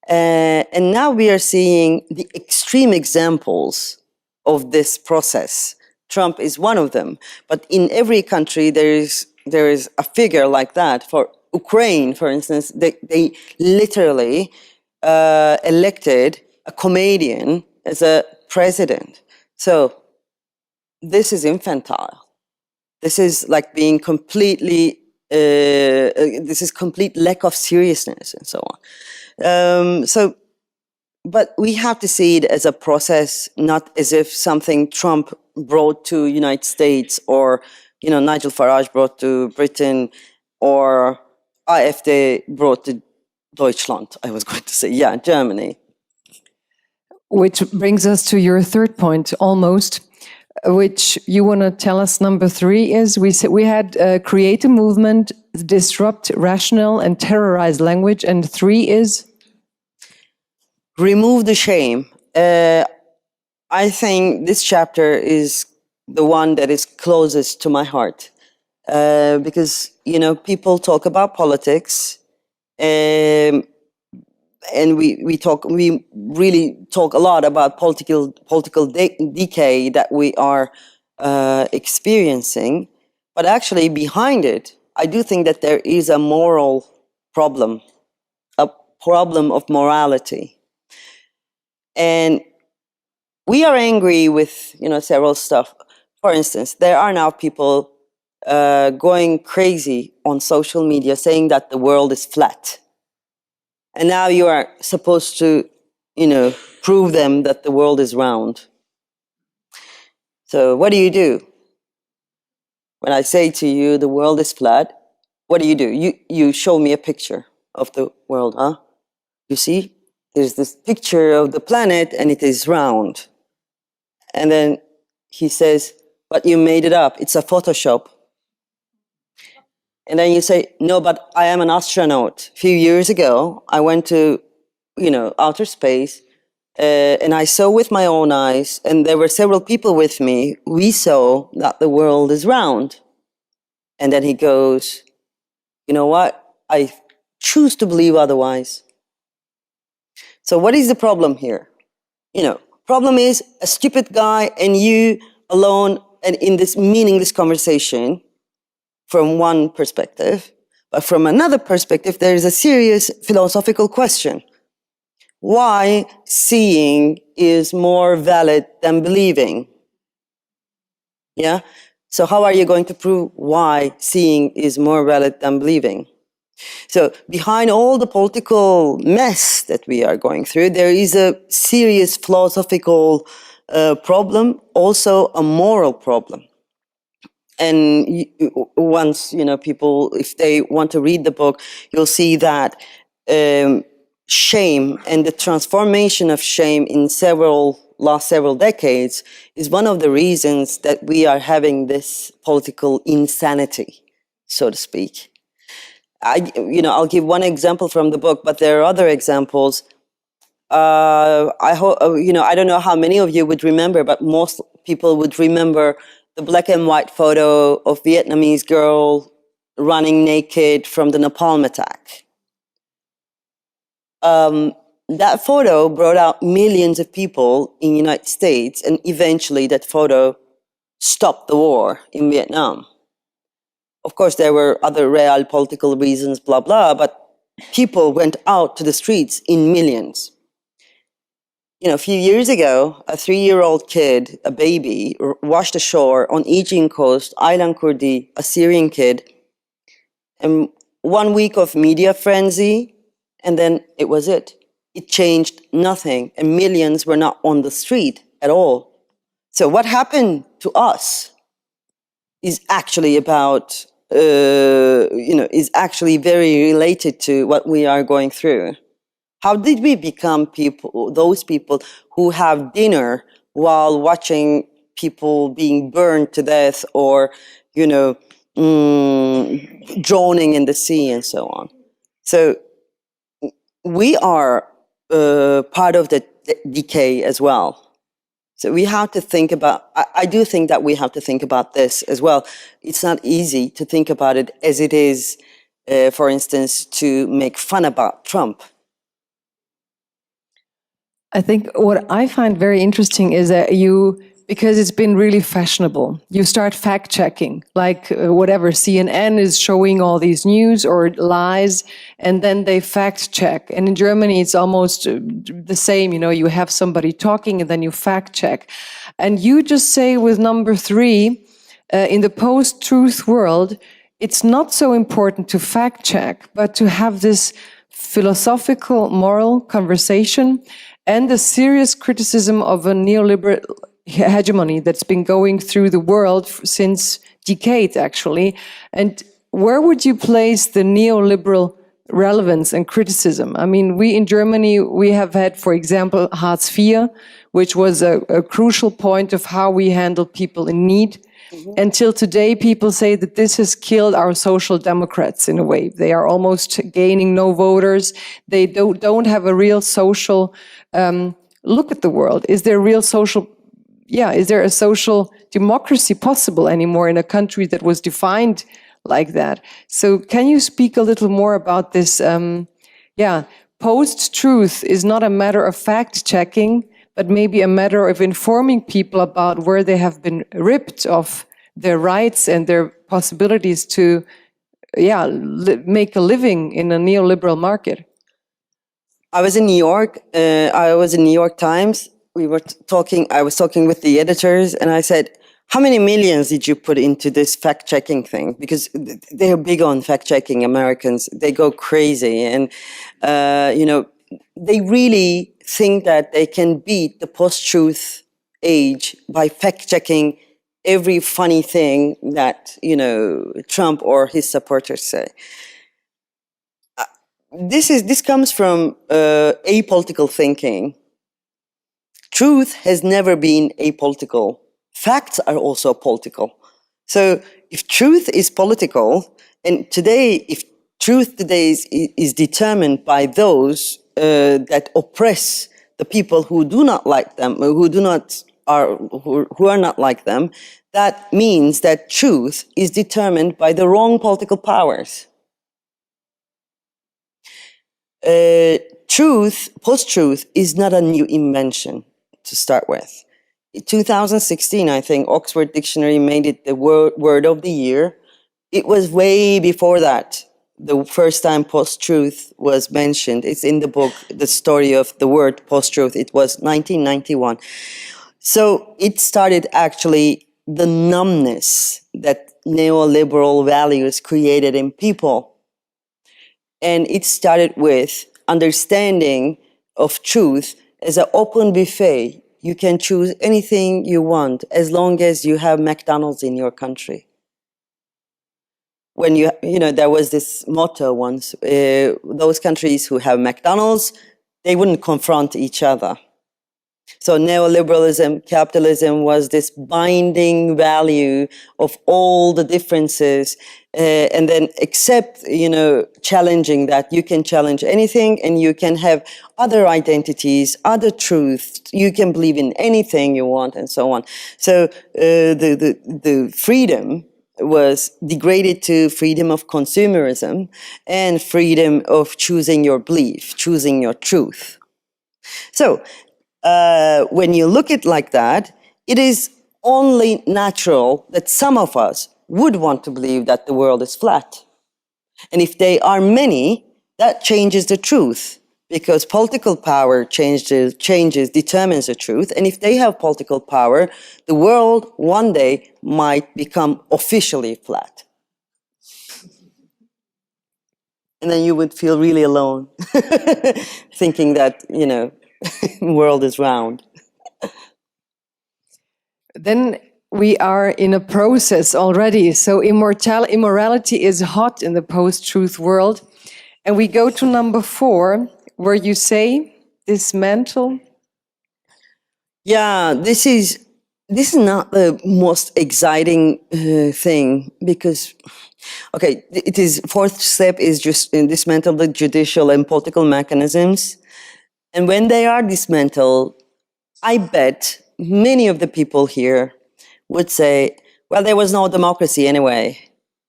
Speaker 2: And now we are seeing the extreme examples of this process. Trump is one of them, but in every country there is a figure like that. For Ukraine, for instance, they literally elected a comedian as a president. So this is infantile. This is like being completely, this is complete lack of seriousness and so on. But we have to see it as a process, not as if something Trump brought to United States or, Nigel Farage brought to Britain or AfD brought to Deutschland, I was going to say, Germany.
Speaker 1: Which brings us to your third point, almost, which you want to tell us. Number 3 is we had create a movement, disrupt rational and terrorize language, and 3 is
Speaker 2: remove the shame. I think this chapter is the one that is closest to my heart because people talk about politics, and we really talk a lot about political decay that we are experiencing, but actually behind it, I do think that there is a moral problem, a problem of morality. And we are angry with, several stuff. For instance, there are now people going crazy on social media saying that the world is flat. And now you are supposed to, prove them that the world is round. So what do? When I say to you, the world is flat, what do? You show me a picture of the world, huh? You see? There's this picture of the planet and it is round. And then he says, but you made it up. It's a Photoshop. And then you say, no, but I am an astronaut. A few years ago, I went to, outer space and I saw with my own eyes, and there were several people with me. We saw that the world is round. And then he goes, you know what? I choose to believe otherwise. So what is the problem here? Problem is a stupid guy and you alone and in this meaningless conversation from one perspective. But from another perspective, there is a serious philosophical question. Why seeing is more valid than believing? Yeah? So how are you going to prove why seeing is more valid than believing? So behind all the political mess that we are going through, there is a serious philosophical problem, also a moral problem. And once, people, if they want to read the book, you'll see that shame and the transformation of shame in last several decades is one of the reasons that we are having this political insanity. so to speak. I'll give one example from the book, but there are other examples. I hope, I don't know how many of you would remember, but most people would remember the black and white photo of Vietnamese girl running naked from the napalm attack. That photo brought out millions of people in the United States, and eventually that photo stopped the war in Vietnam. Of course, there were other real political reasons, blah, blah, but people went out to the streets in millions. A few years ago, a 3-year-old kid, a baby, washed ashore on Aegean coast, Aylan Kurdi, a Syrian kid, and 1 week of media frenzy, and then it was it. It changed nothing, and millions were not on the street at all. So what happened to us is actually about, is actually very related to what we are going through. How did we become those people who have dinner while watching people being burned to death or, drowning in the sea and so on? So we are part of the decay as well. So we have to think about, I do think that we have to think about this as well. It's not easy to think about it as it is, for instance, to make fun about Trump.
Speaker 1: I think what I find very interesting is that because it's been really fashionable, you start fact-checking, like whatever, CNN is showing all these news or lies, and then they fact-check. And in Germany, it's almost the same, you have somebody talking and then you fact-check. And you just say with number 3, in the post-truth world, it's not so important to fact-check, but to have this philosophical, moral conversation and the serious criticism of a neoliberal hegemony that's been going through the world since decades, actually. And where would you place the neoliberal relevance and criticism? I mean, we in Germany, we have had, for example, Hartz IV, which was a crucial point of how we handle people in need. Mm-hmm. Until today, people say that this has killed our social democrats in a way. They are almost gaining no voters. They don't have a real social look at the world. Is there a social democracy possible anymore in a country that was defined like that? So can you speak a little more about this? Post-truth is not a matter of fact-checking, but maybe a matter of informing people about where they have been ripped of their rights and their possibilities to make a living in a neoliberal market.
Speaker 2: I was in New York. I was in New York Times. I was talking with the editors, and I said, how many millions did you put into this fact-checking thing? Because they're big on fact-checking, Americans. They go crazy. And, they really think that they can beat the post-truth age by fact-checking every funny thing that, Trump or his supporters say. This comes from apolitical thinking. Truth has never been apolitical. Facts are also political. So if truth is political, and today, if truth today is determined by those that oppress the people who do not like them, who are not like them, that means that truth is determined by the wrong political powers. Post-truth is not a new invention to start with. In 2016, I think, Oxford Dictionary made it the word of the year. It was way before that, the first time post-truth was mentioned. It's in the book, the story of the word post-truth. It was 1991. So it started actually the numbness that neoliberal values created in people. And it started with understanding of truth as an open buffet. You can choose anything you want as long as you have McDonald's in your country. When there was this motto once, those countries who have McDonald's, they wouldn't confront each other. So neoliberalism, capitalism was this binding value of all the differences, and then accept, challenging that you can challenge anything and you can have other identities, other truths, you can believe in anything you want and so on. So the freedom was degraded to freedom of consumerism and freedom of choosing your belief, choosing your truth. So when you look at it like that, it is only natural that some of us would want to believe that the world is flat. And if they are many, that changes the truth, because political power determines the truth. And if they have political power, the world one day might become officially flat. And then you would feel really alone, thinking that, the world is round.
Speaker 1: Then we are in a process already. So immorality is hot in the post-truth world. And we go to number 4, where you say, dismantle.
Speaker 2: Yeah, this is not the most exciting thing, because, okay, it is, fourth step is just dismantle the judicial and political mechanisms. And when they are dismantled, I bet many of the people here would say, well, there was no democracy anyway.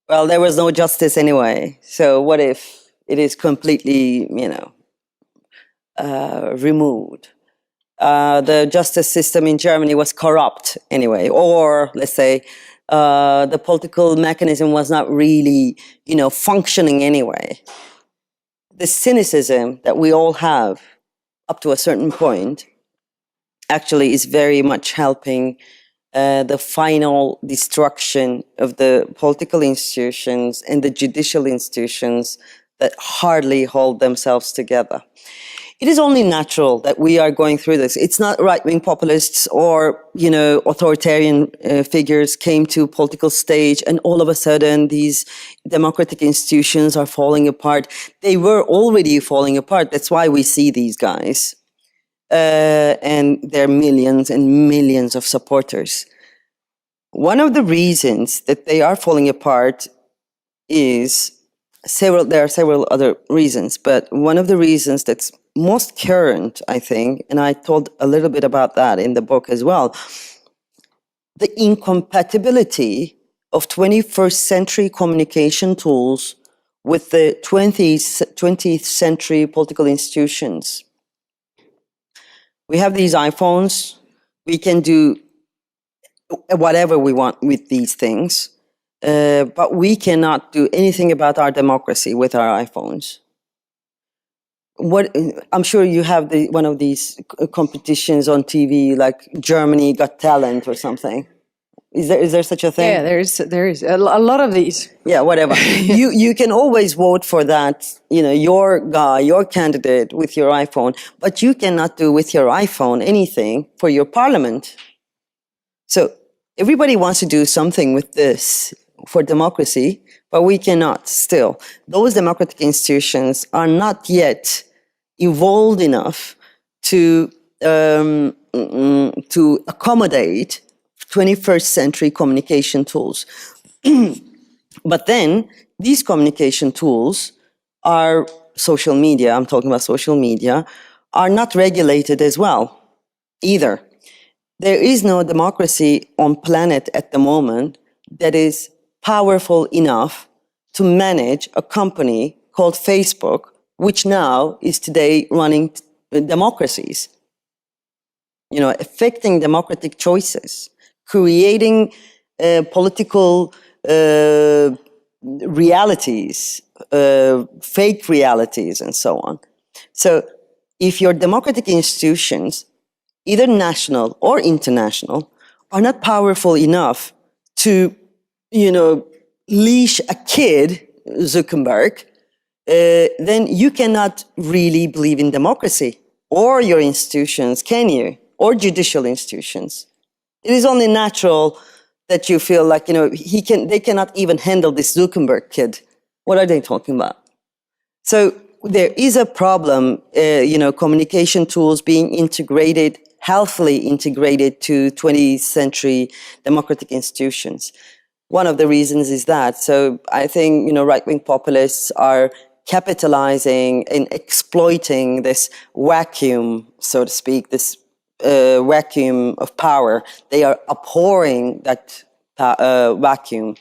Speaker 2: Well, there was no justice anyway. So what if it is completely, removed? The justice system in Germany was corrupt anyway. Or let's say the political mechanism was not really, functioning anyway. The cynicism that we all have up to a certain point actually is very much helping the final destruction of the political institutions and the judicial institutions that hardly hold themselves together. It is only natural that we are going through this. It's not right-wing populists or, authoritarian figures came to political stage and all of a sudden these democratic institutions are falling apart. They were already falling apart. That's why we see these guys. And there are millions and millions of supporters. One of the reasons that they are falling apart is there are several other reasons, but one of the reasons that's most current, I think, and I told a little bit about that in the book as well, the incompatibility of 21st century communication tools with the 20th century political institutions. We have these iPhones, we can do whatever we want with these things, but we cannot do anything about our democracy with our iPhones. I'm sure you have one of these competitions on TV, like Germany Got Talent or something. Is there such a thing?
Speaker 1: Yeah, there is a lot of these.
Speaker 2: Yeah, whatever. You can always vote for that, your guy, your candidate with your iPhone, but you cannot do with your iPhone anything for your parliament. So everybody wants to do something with this for democracy, but we cannot still. Those democratic institutions are not yet evolved enough to accommodate 21st century communication tools. But then these communication tools are social media, I'm talking about social media, are not regulated as well either. There is no democracy on planet at the moment that is powerful enough to manage a company called Facebook, which now is today running democracies, affecting democratic choices, creating political realities, fake realities, and so on. So if your democratic institutions, either national or international, are not powerful enough to, leash a kid, Zuckerberg, then you cannot really believe in democracy or your institutions, can you? Or judicial institutions. It is only natural that you feel like, they cannot even handle this Zuckerberg kid. What are they talking about? So there is a problem, communication tools being integrated healthily integrated to 20th century democratic institutions. One of the reasons is that. So I think, right-wing populists are capitalizing and exploiting this vacuum, so to speak, this vacuum of power. They are abhorring that vacuum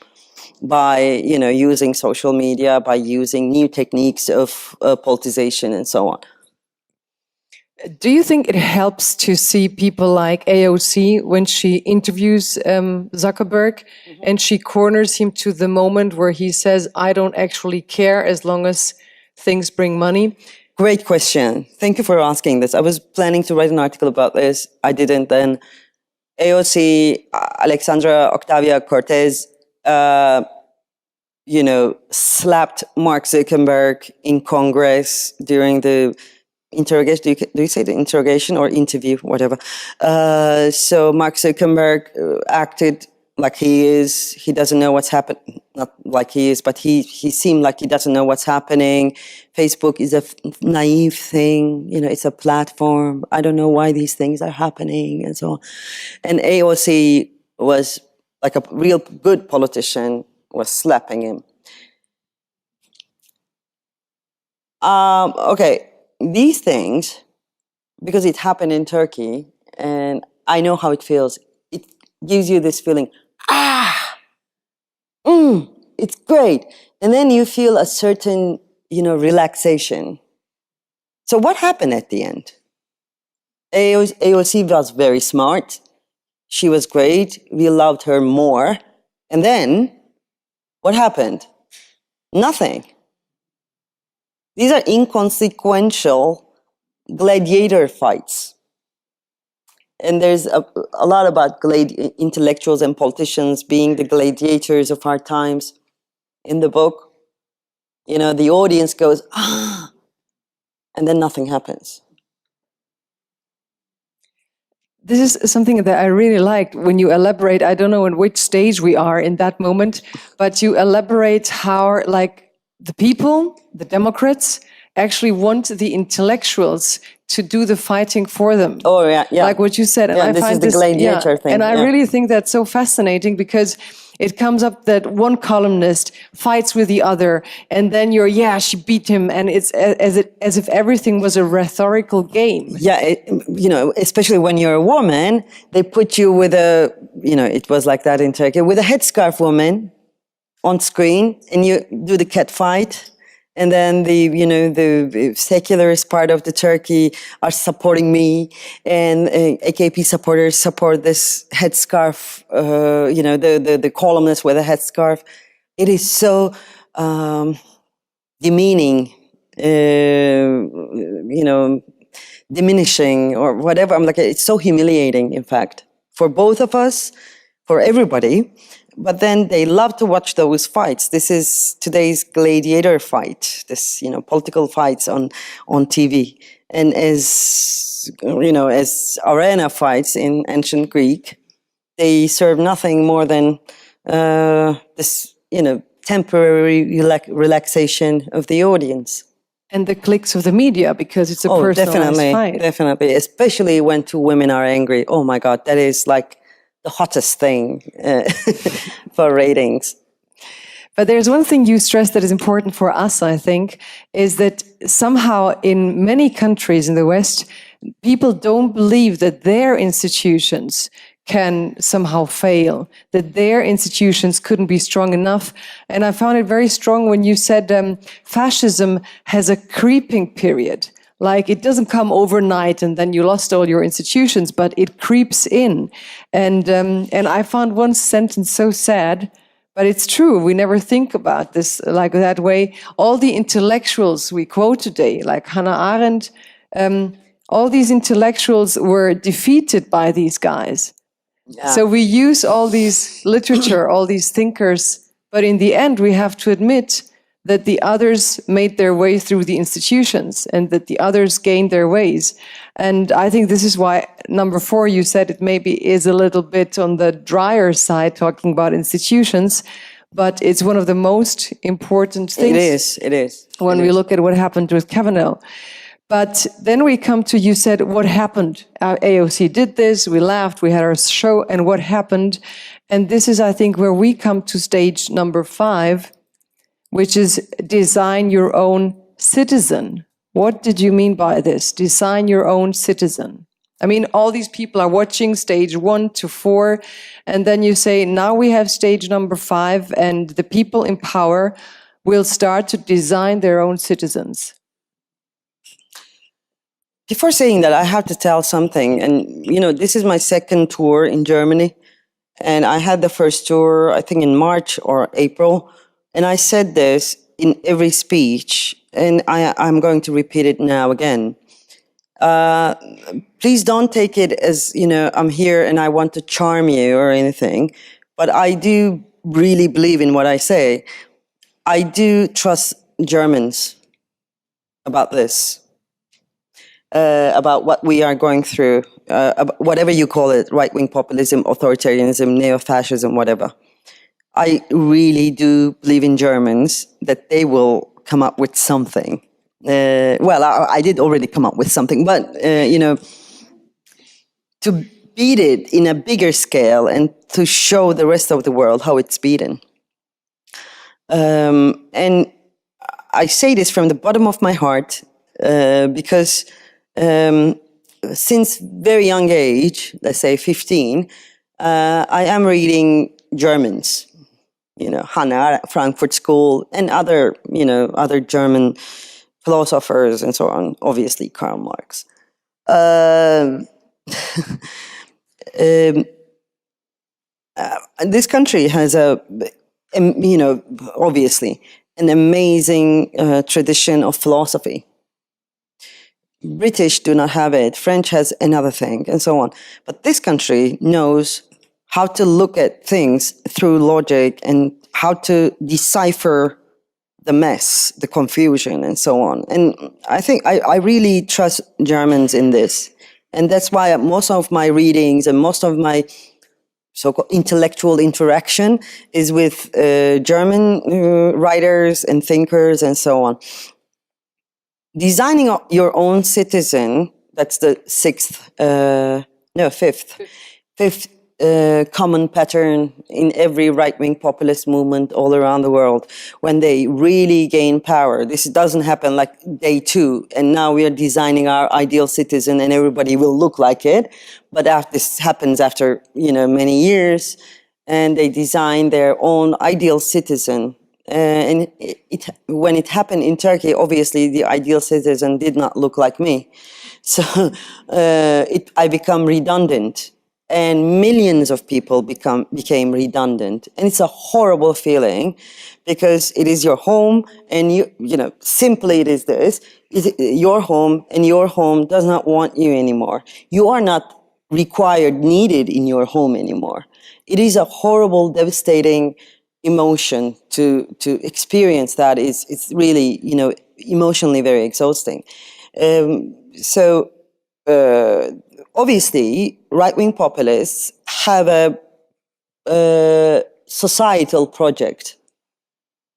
Speaker 2: by, using social media, by using new techniques of politicization and so on.
Speaker 1: Do you think it helps to see people like AOC when she interviews Zuckerberg and she corners him to the moment where he says, I don't actually care as long as things bring money?
Speaker 2: Great question. Thank you for asking this. I was planning to write an article about this. I didn't then. AOC, Alexandra Octavia Cortez, slapped Mark Zuckerberg in Congress during the interrogation. Do you say the interrogation or interview, whatever? So Mark Zuckerberg acted like he doesn't know what's happening. Not like he is, but he seemed like he doesn't know what's happening. Facebook is a naive thing, it's a platform. I don't know why these things are happening and so on. And AOC was like a real good politician, was slapping him. Okay. These things, because it happened in Turkey, and I know how it feels, it gives you this feeling, it's great. And then you feel a certain, relaxation. So what happened at the end? AOC was very smart. She was great. We loved her more. And then, what happened? Nothing. These are inconsequential gladiator fights. And there's a lot about intellectuals and politicians being the gladiators of our times. In the book, the audience goes, and then nothing happens.
Speaker 1: This is something that I really liked when you elaborate. I don't know in which stage we are in that moment, but you elaborate how, the people, the Democrats, actually want the intellectuals to do the fighting for them.
Speaker 2: Oh, yeah.
Speaker 1: Like what you said. And
Speaker 2: yeah,
Speaker 1: I
Speaker 2: this
Speaker 1: find
Speaker 2: is the gladiator thing.
Speaker 1: And I really think that's so fascinating because it comes up that one columnist fights with the other, and then she beat him, and it's as if everything was a rhetorical game.
Speaker 2: Yeah, especially when you're a woman, they put you with it was like that in Turkey, with a headscarf woman on screen, and you do the cat fight. And then the secularist part of the Turkey are supporting me, and AKP supporters support this headscarf. The columnist with a headscarf. It is so demeaning, diminishing or whatever. I'm like, it's so humiliating, in fact, for both of us, for everybody. But then they love to watch those fights. This is today's gladiator fight, this, political fights on TV. And as arena fights in ancient Greek, they serve nothing more than this, temporary relaxation of the audience.
Speaker 1: And the clicks of the media, because it's a personalized fight.
Speaker 2: Definitely. Especially when two women are angry. Oh my God, that is like the hottest thing for ratings.
Speaker 1: But there's one thing you stress that is important for us, I think, is that somehow in many countries in the West, people don't believe that their institutions can somehow fail, that their institutions couldn't be strong enough. And I found it very strong when you said fascism has a creeping period. Like it doesn't come overnight and then you lost all your institutions, but it creeps in. And I found one sentence so sad, but it's true. We never think about this like that way. All the intellectuals we quote today, like Hannah Arendt, all these intellectuals were defeated by these guys. Yeah. So we use all these literature, all these thinkers, but in the end we have to admit that the others made their way through the institutions and that the others gained their ways. And I think this is why number 4, you said it maybe is a little bit on the drier side talking about institutions, but it's one of the most important things.
Speaker 2: It is.
Speaker 1: When we look at what happened with Kavanaugh. But then we come to, you said, what happened? Our AOC did this, we laughed, we had our show, and what happened? And this is, I think, where we come to stage number 5, which is design your own citizen. What did you mean by this? Design your own citizen. I mean, all these people are watching stage 1 to 4, and then you say, now we have stage number 5, and the people in power will start to design their own citizens.
Speaker 2: Before saying that, I have to tell something. And, this is my second tour in Germany. And I had the first tour, I think in March or April. And I said this in every speech, and I'm going to repeat it now again. Please don't take it as, I'm here and I want to charm you or anything. But I do really believe in what I say. I do trust Germans about this. About what we are going through, whatever you call it, right-wing populism, authoritarianism, neo-fascism, whatever. I really do believe in Germans that they will come up with something. Well, I did already come up with something, but, to beat it in a bigger scale and to show the rest of the world how it's beaten. And I say this from the bottom of my heart because since very young age, let's say 15, I am reading Germans, Hannah, Frankfurt School, and other German philosophers and so on, obviously Karl Marx. This country has obviously an amazing tradition of philosophy. British do not have it, French has another thing, and so on. But this country knows how to look at things through logic and how to decipher the mess, the confusion, and so on. And I think I really trust Germans in this. And that's why most of my readings and most of my so-called intellectual interaction is with German writers and thinkers and so on. Designing your own citizen, that's the fifth common pattern in every right-wing populist movement all around the world. When they really gain power, this doesn't happen like day 2, and now we are designing our ideal citizen and everybody will look like it. But this happens after, many years, and they design their own ideal citizen. And when it happened in Turkey, obviously the ideal citizen did not look like me. So I become redundant, and millions of people became redundant. And it's a horrible feeling because it is your home, and simply it is this, your home, and your home does not want you anymore. You are not required, needed in your home anymore. It is a horrible, devastating emotion to experience that. It's really, emotionally very exhausting. Obviously, right-wing populists have a societal project.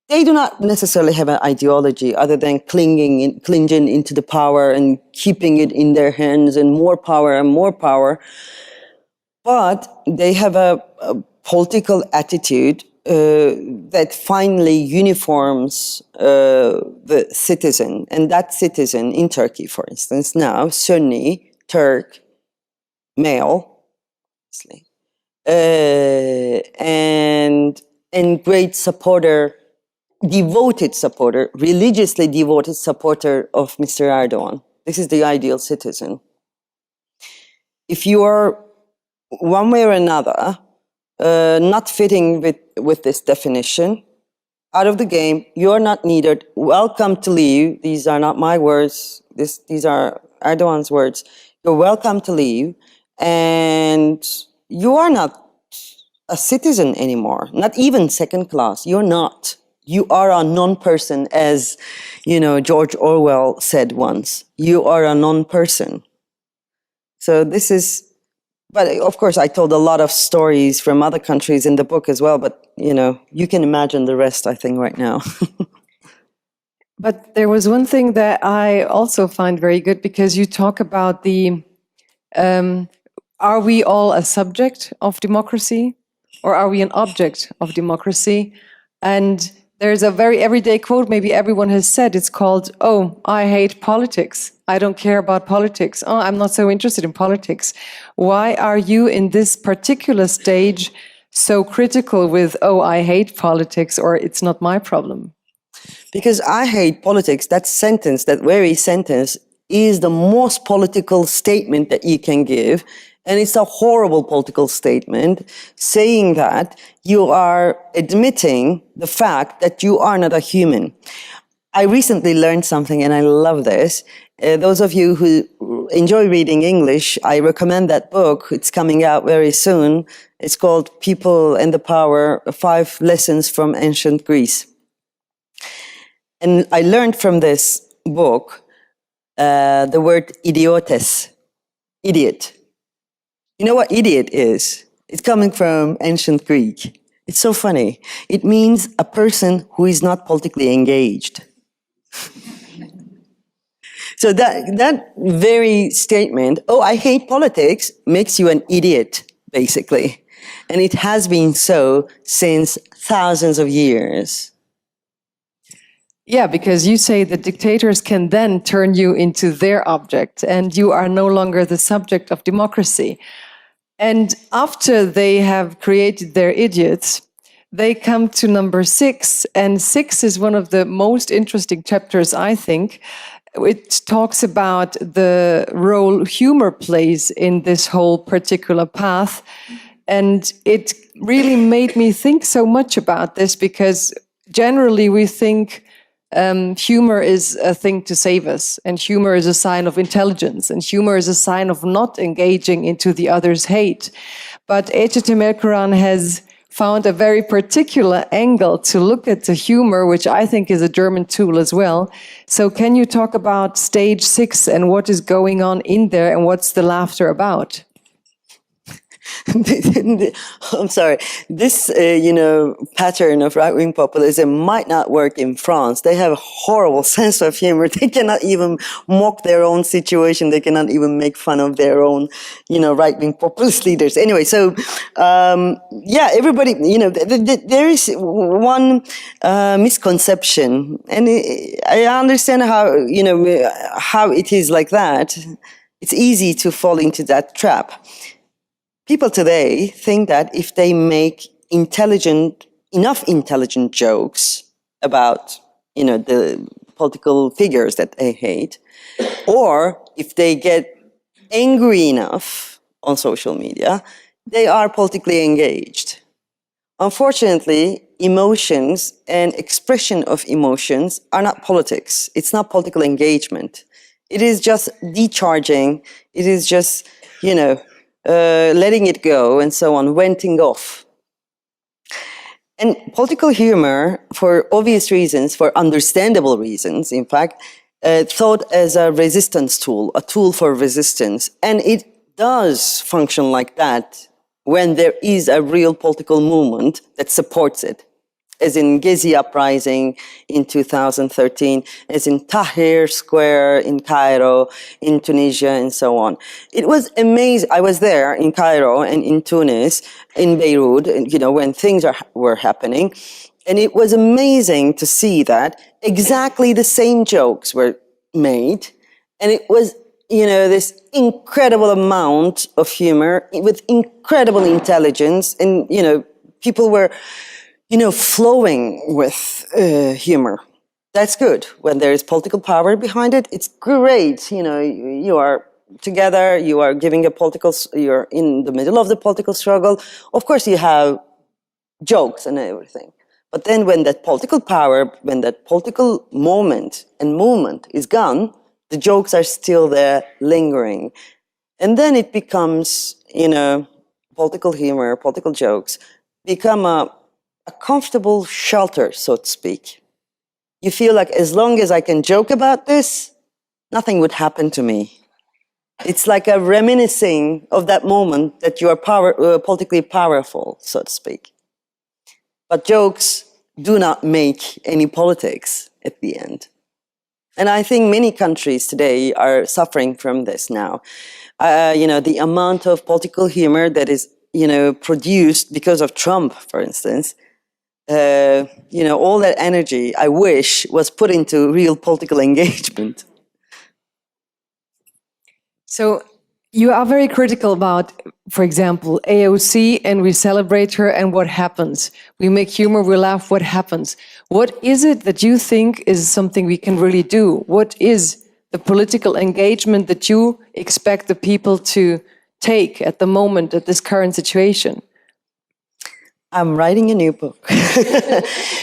Speaker 2: They do not necessarily have an ideology other than clinging into the power and keeping it in their hands and more power and more power. But they have a political attitude that finally uniforms the citizen. And that citizen in Turkey, for instance, now, Sunni, Turk, male, and great supporter, devoted supporter, religiously devoted supporter of Mr. Erdogan. This is the ideal citizen. If you are one way or another not fitting with this definition, out of the game, you're not needed, welcome to leave. These are not my words, these are Erdogan's words. You're welcome to leave, and you are not a citizen anymore, not even second class, you're not. You are a non-person, as George Orwell said once. You are a non-person. So this is, but of course I told a lot of stories from other countries in the book as well, but you can imagine the rest, I think, right now.
Speaker 1: But there was one thing that I also find very good, because you talk about are we all a subject of democracy, or are we an object of democracy? And there's a very everyday quote, maybe everyone has said, it's called, "Oh, I hate politics. I don't care about politics. Oh, I'm not so interested in politics." Why are you in this particular stage so critical with, "Oh, I hate politics," or "It's not my problem"?
Speaker 2: Because I hate politics, that sentence, that very sentence, is the most political statement that you can give. And it's a horrible political statement, saying that you are admitting the fact that you are not a human. I recently learned something, and I love this. Those of you who enjoy reading English, I recommend that book. It's coming out very soon. It's called People and the Power, 5 Lessons from Ancient Greece. And I learned from this book the word idiotes, idiot. You know what idiot is? It's coming from ancient Greek. It's so funny. It means a person who is not politically engaged. So that very statement, "Oh, I hate politics," makes you an idiot, basically. And it has been so since thousands of years.
Speaker 1: Yeah, because you say that dictators can then turn you into their object, and you are no longer the subject of democracy. And after they have created their idiots, they come to number 6, and 6 is one of the most interesting chapters, I think. It talks about the role humor plays in this whole particular path. And it really made me think so much about this, because generally we think humor is a thing to save us, and humor is a sign of intelligence, and humor is a sign of not engaging into the other's hate. But Ece Temelkuran has found a very particular angle to look at the humor, which I think is a German tool as well. So can you talk about stage 6 and what is going on in there, and what's the laughter about?
Speaker 2: I'm sorry. This, pattern of right-wing populism might not work in France. They have a horrible sense of humor. They cannot even mock their own situation. They cannot even make fun of their own, right-wing populist leaders. Anyway, so, everybody, there is one misconception, and I understand how it is like that. It's easy to fall into that trap. People today think that if they make enough intelligent jokes about, the political figures that they hate, or if they get angry enough on social media, they are politically engaged. Unfortunately, emotions and expression of emotions are not politics. It's not political engagement. It is just decharging. It is just, letting it go and so on, venting off. And political humor, for obvious reasons, for understandable reasons, in fact, thought as a resistance tool, a tool for resistance. And it does function like that when there is a real political movement that supports it, as in Gezi uprising in 2013, as in Tahrir Square in Cairo, in Tunisia, and so on. It was amazing. I was there in Cairo and in Tunis, in Beirut, when things were happening. And it was amazing to see that exactly the same jokes were made. And it was, this incredible amount of humor with incredible intelligence. And, people were flowing with humor. That's good. When there is political power behind it, it's great. You are together, you are you're in the middle of the political struggle. Of course, you have jokes and everything. But then when that political power, when that political moment and movement is gone, the jokes are still there lingering. And then it becomes, political humor, political jokes become a comfortable shelter, so to speak. You feel like as long as I can joke about this, nothing would happen to me. It's like a reminiscing of that moment that you are politically powerful, so to speak. But jokes do not make any politics at the end. And I think many countries today are suffering from this now. The amount of political humor that is, produced because of Trump, for instance, all that energy, I wish, was put into real political engagement.
Speaker 1: So you are very critical about, for example, AOC, and we celebrate her, and what happens? We make humor, we laugh, what happens? What is it that you think is something we can really do? What is the political engagement that you expect the people to take at the moment, at this current situation?
Speaker 2: I'm writing a new book.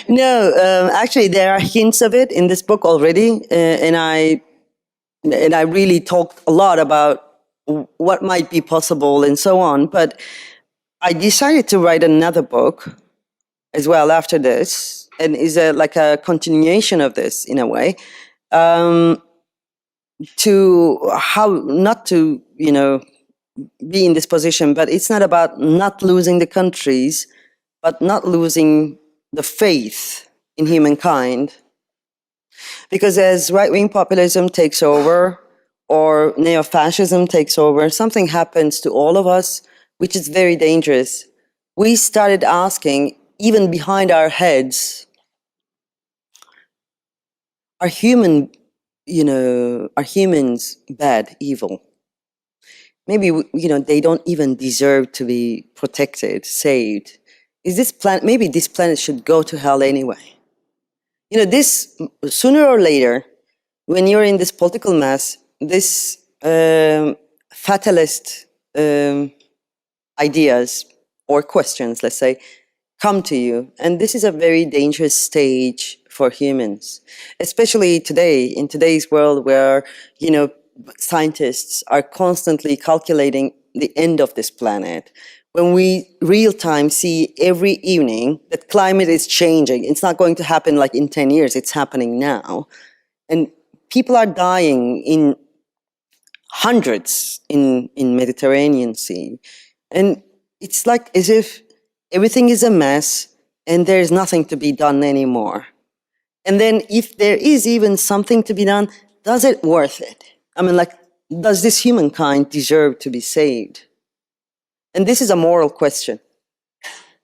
Speaker 2: No, actually, there are hints of it in this book already, and I really talked a lot about what might be possible and so on. But I decided to write another book as well after this, and is like a continuation of this in a way, to how not to be in this position. But it's not about not losing the countries, but not losing the faith in humankind. Because as right-wing populism takes over, or neo-fascism takes over, something happens to all of us, which is very dangerous. We started asking, even behind our heads, are humans bad, evil? Maybe, they don't even deserve to be protected, saved. Maybe this planet should go to hell anyway. This, sooner or later, when you're in this political mess, this fatalist ideas or questions, let's say, come to you. And this is a very dangerous stage for humans, especially today, in today's world where, scientists are constantly calculating the end of this planet. When we real time see every evening that climate is changing, it's not going to happen like in 10 years, it's happening now. And people are dying in hundreds in Mediterranean Sea. And it's like as if everything is a mess and there's nothing to be done anymore. And then if there is even something to be done, does it worth it? I mean, does this humankind deserve to be saved? And this is a moral question.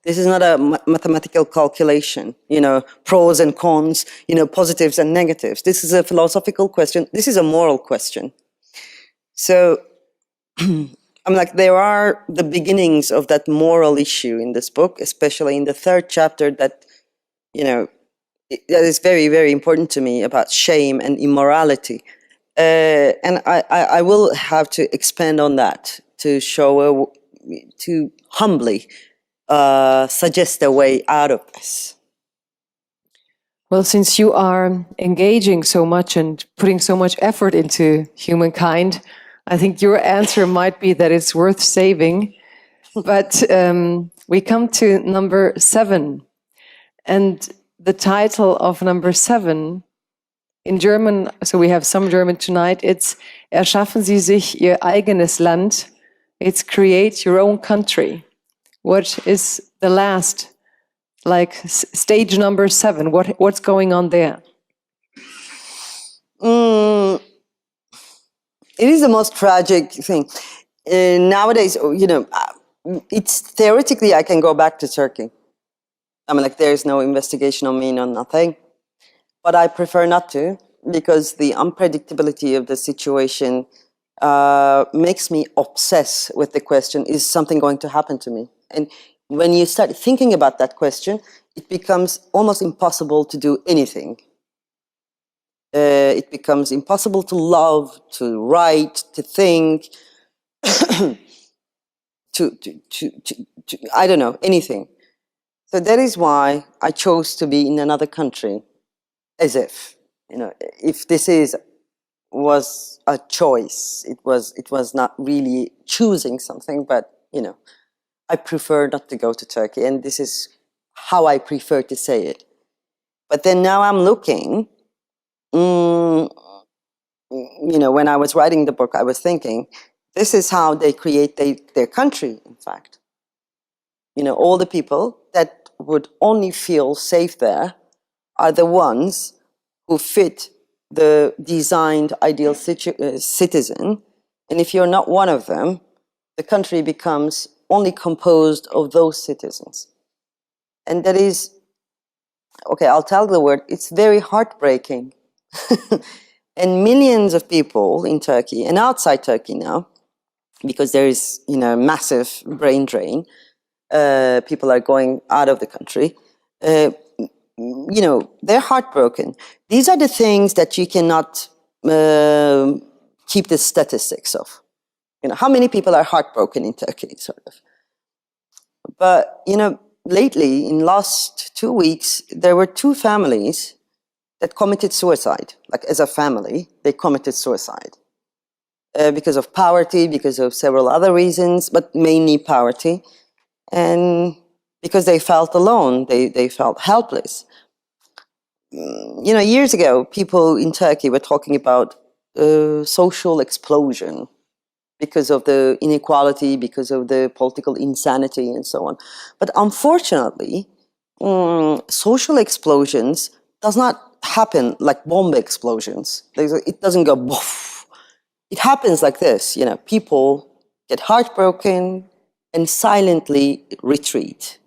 Speaker 2: This is not a mathematical calculation, pros and cons, positives and negatives. This is a philosophical question. This is a moral question. So there are the beginnings of that moral issue in this book, especially in the third chapter that is very, very important to me, about shame and immorality. And I will have to expand on that to show, to humbly suggest a way out of this.
Speaker 1: Well, since you are engaging so much and putting so much effort into humankind, I think your answer might be that it's worth saving. But we come to number 7. And the title of number 7 in German, so we have some German tonight, it's Erschaffen Sie sich Ihr eigenes Land. It's create your own country. What is the last, stage number 7? What's going on there?
Speaker 2: It is the most tragic thing. Nowadays, it's theoretically I can go back to Turkey. There's no investigation on me, no nothing. But I prefer not to, because the unpredictability of the situation makes me obsess with the question, is something going to happen to me? And when you start thinking about that question, it becomes almost impossible to do anything. It becomes impossible to love, to write, to think, to I don't know, anything. So that is why I chose to be in another country, as if this was a choice. It was not really choosing something, but I prefer not to go to Turkey, and this is how I prefer to say it. But then now I'm looking, when I was writing the book, I was thinking, this is how they create their country, in fact. All the people that would only feel safe there are the ones who fit the designed ideal citizen, and if you're not one of them, the country becomes only composed of those citizens. And that is, okay, I'll tell the word, it's very heartbreaking. And millions of people in Turkey and outside Turkey now, because there is, massive brain drain, people are going out of the country, they're heartbroken. These are the things that you cannot keep the statistics of. How many people are heartbroken in Turkey, sort of. But, lately, in last 2 weeks, there were 2 families that committed suicide. Like, as a family, they committed suicide. Because of poverty, because of several other reasons, but mainly poverty. And because they felt alone, they felt helpless. Years ago, people in Turkey were talking about social explosion because of the inequality, because of the political insanity, and so on. But unfortunately, social explosions does not happen like bomb explosions. It doesn't go boof. It happens like this, people get heartbroken and silently retreat.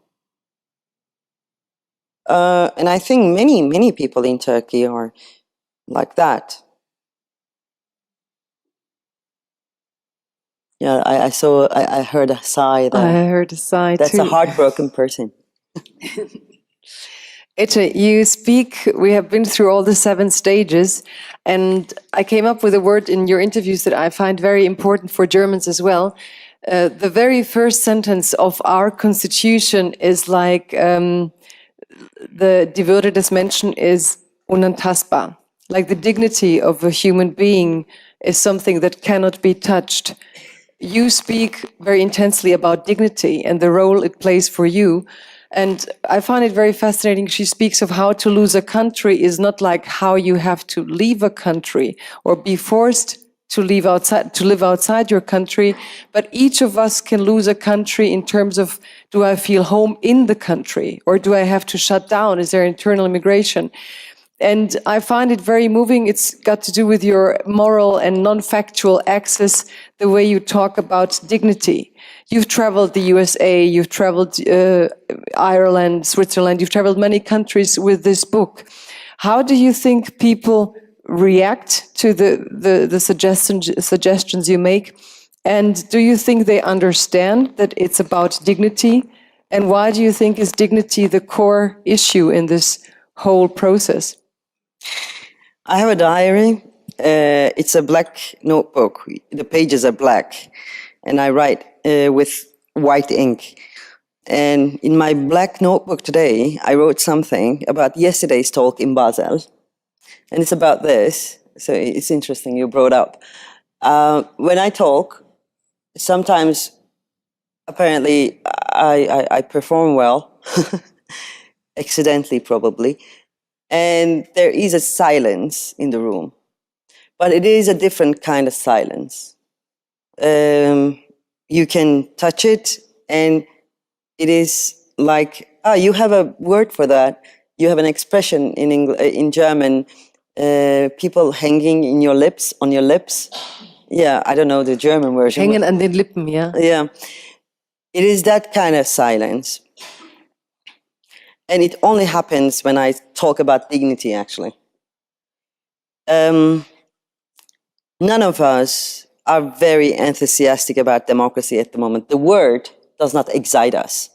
Speaker 2: And I think many people in Turkey are like that. Yeah, I heard a sigh there.
Speaker 1: I heard a sigh
Speaker 2: That's
Speaker 1: too.
Speaker 2: a heartbroken person.
Speaker 1: Ece, you speak, we have been through all the 7 stages, and I came up with a word in your interviews that I find very important for Germans as well. The very first sentence of our constitution is like, die Würde des Menschen is unantastbar. Like the dignity of a human being is something that cannot be touched. You speak very intensely about dignity and the role it plays for you. And I find it very fascinating. She speaks of how to lose a country is not like how you have to leave a country or be forced to live outside your country, but each of us can lose a country in terms of, do I feel home in the country or do I have to shut down? Is there internal immigration? And I find it very moving. It's got to do with your moral and non-factual access, the way you talk about dignity. You've traveled the USA, you've traveled Ireland, Switzerland, you've traveled many countries with this book. How do you think people react to the suggestions you make? And do you think they understand that it's about dignity? And why do you think is dignity the core issue in this whole process?
Speaker 2: I have a diary. It's a black notebook. The pages are black. And I write with white ink. And in my black notebook today, I wrote something about yesterday's talk in Basel. And it's about this. So it's interesting you brought up. When I talk, sometimes apparently I perform well, accidentally probably. And there is a silence in the room, but it is a different kind of silence. You can touch it, and it is like, you have a word for that. You have an expression in German, people hanging in your lips, on your lips. Yeah, I don't know the German version.
Speaker 1: Hängen an den Lippen, yeah.
Speaker 2: Yeah, it is that kind of silence. And it only happens when I talk about dignity, actually. None of us are very enthusiastic about democracy at the moment. The word does not excite us.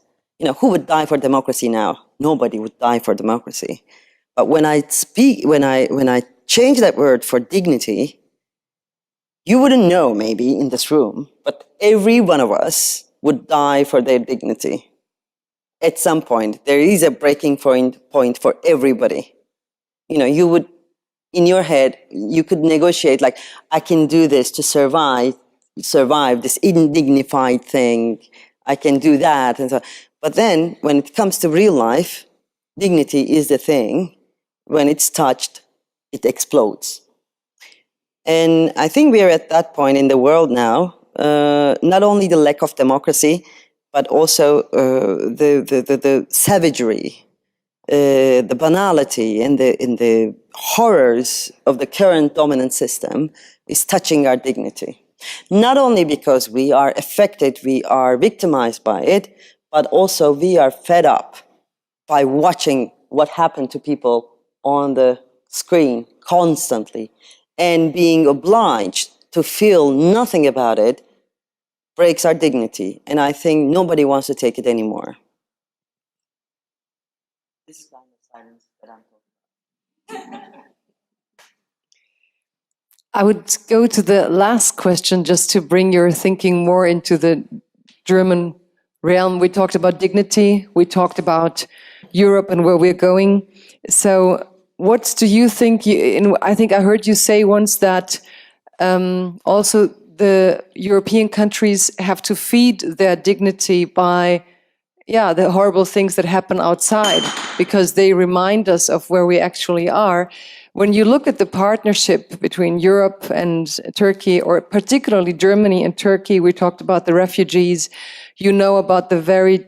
Speaker 2: Who would die for democracy now? Nobody would die for democracy. But when I change that word for dignity, you wouldn't know maybe in this room, but every one of us would die for their dignity. At some point, there is a breaking point for everybody. You would, in your head, you could negotiate like, I can do this to survive this indignified thing. I can do that. And so, but then when it comes to real life, dignity is the thing. When it's touched, it explodes. And I think we are at that point in the world now, not only the lack of democracy, but also the savagery the banality and the horrors of the current dominant system is touching our dignity. Not only because we are affected, we are victimized by it, but also we are fed up by watching what happened to people on the screen constantly, and being obliged to feel nothing about it breaks our dignity. And I think nobody wants to take it anymore. This is kind of silence that I'm talking about.
Speaker 1: I would go to the last question just to bring your thinking more into the German realm. We talked about dignity, we talked about Europe and where we're going. So what do you think? I think I heard you say once that also the European countries have to feed their dignity by the horrible things that happen outside, because they remind us of where we actually are. When you look at the partnership between Europe and Turkey, or particularly Germany and Turkey, we talked about the refugees, you know about the very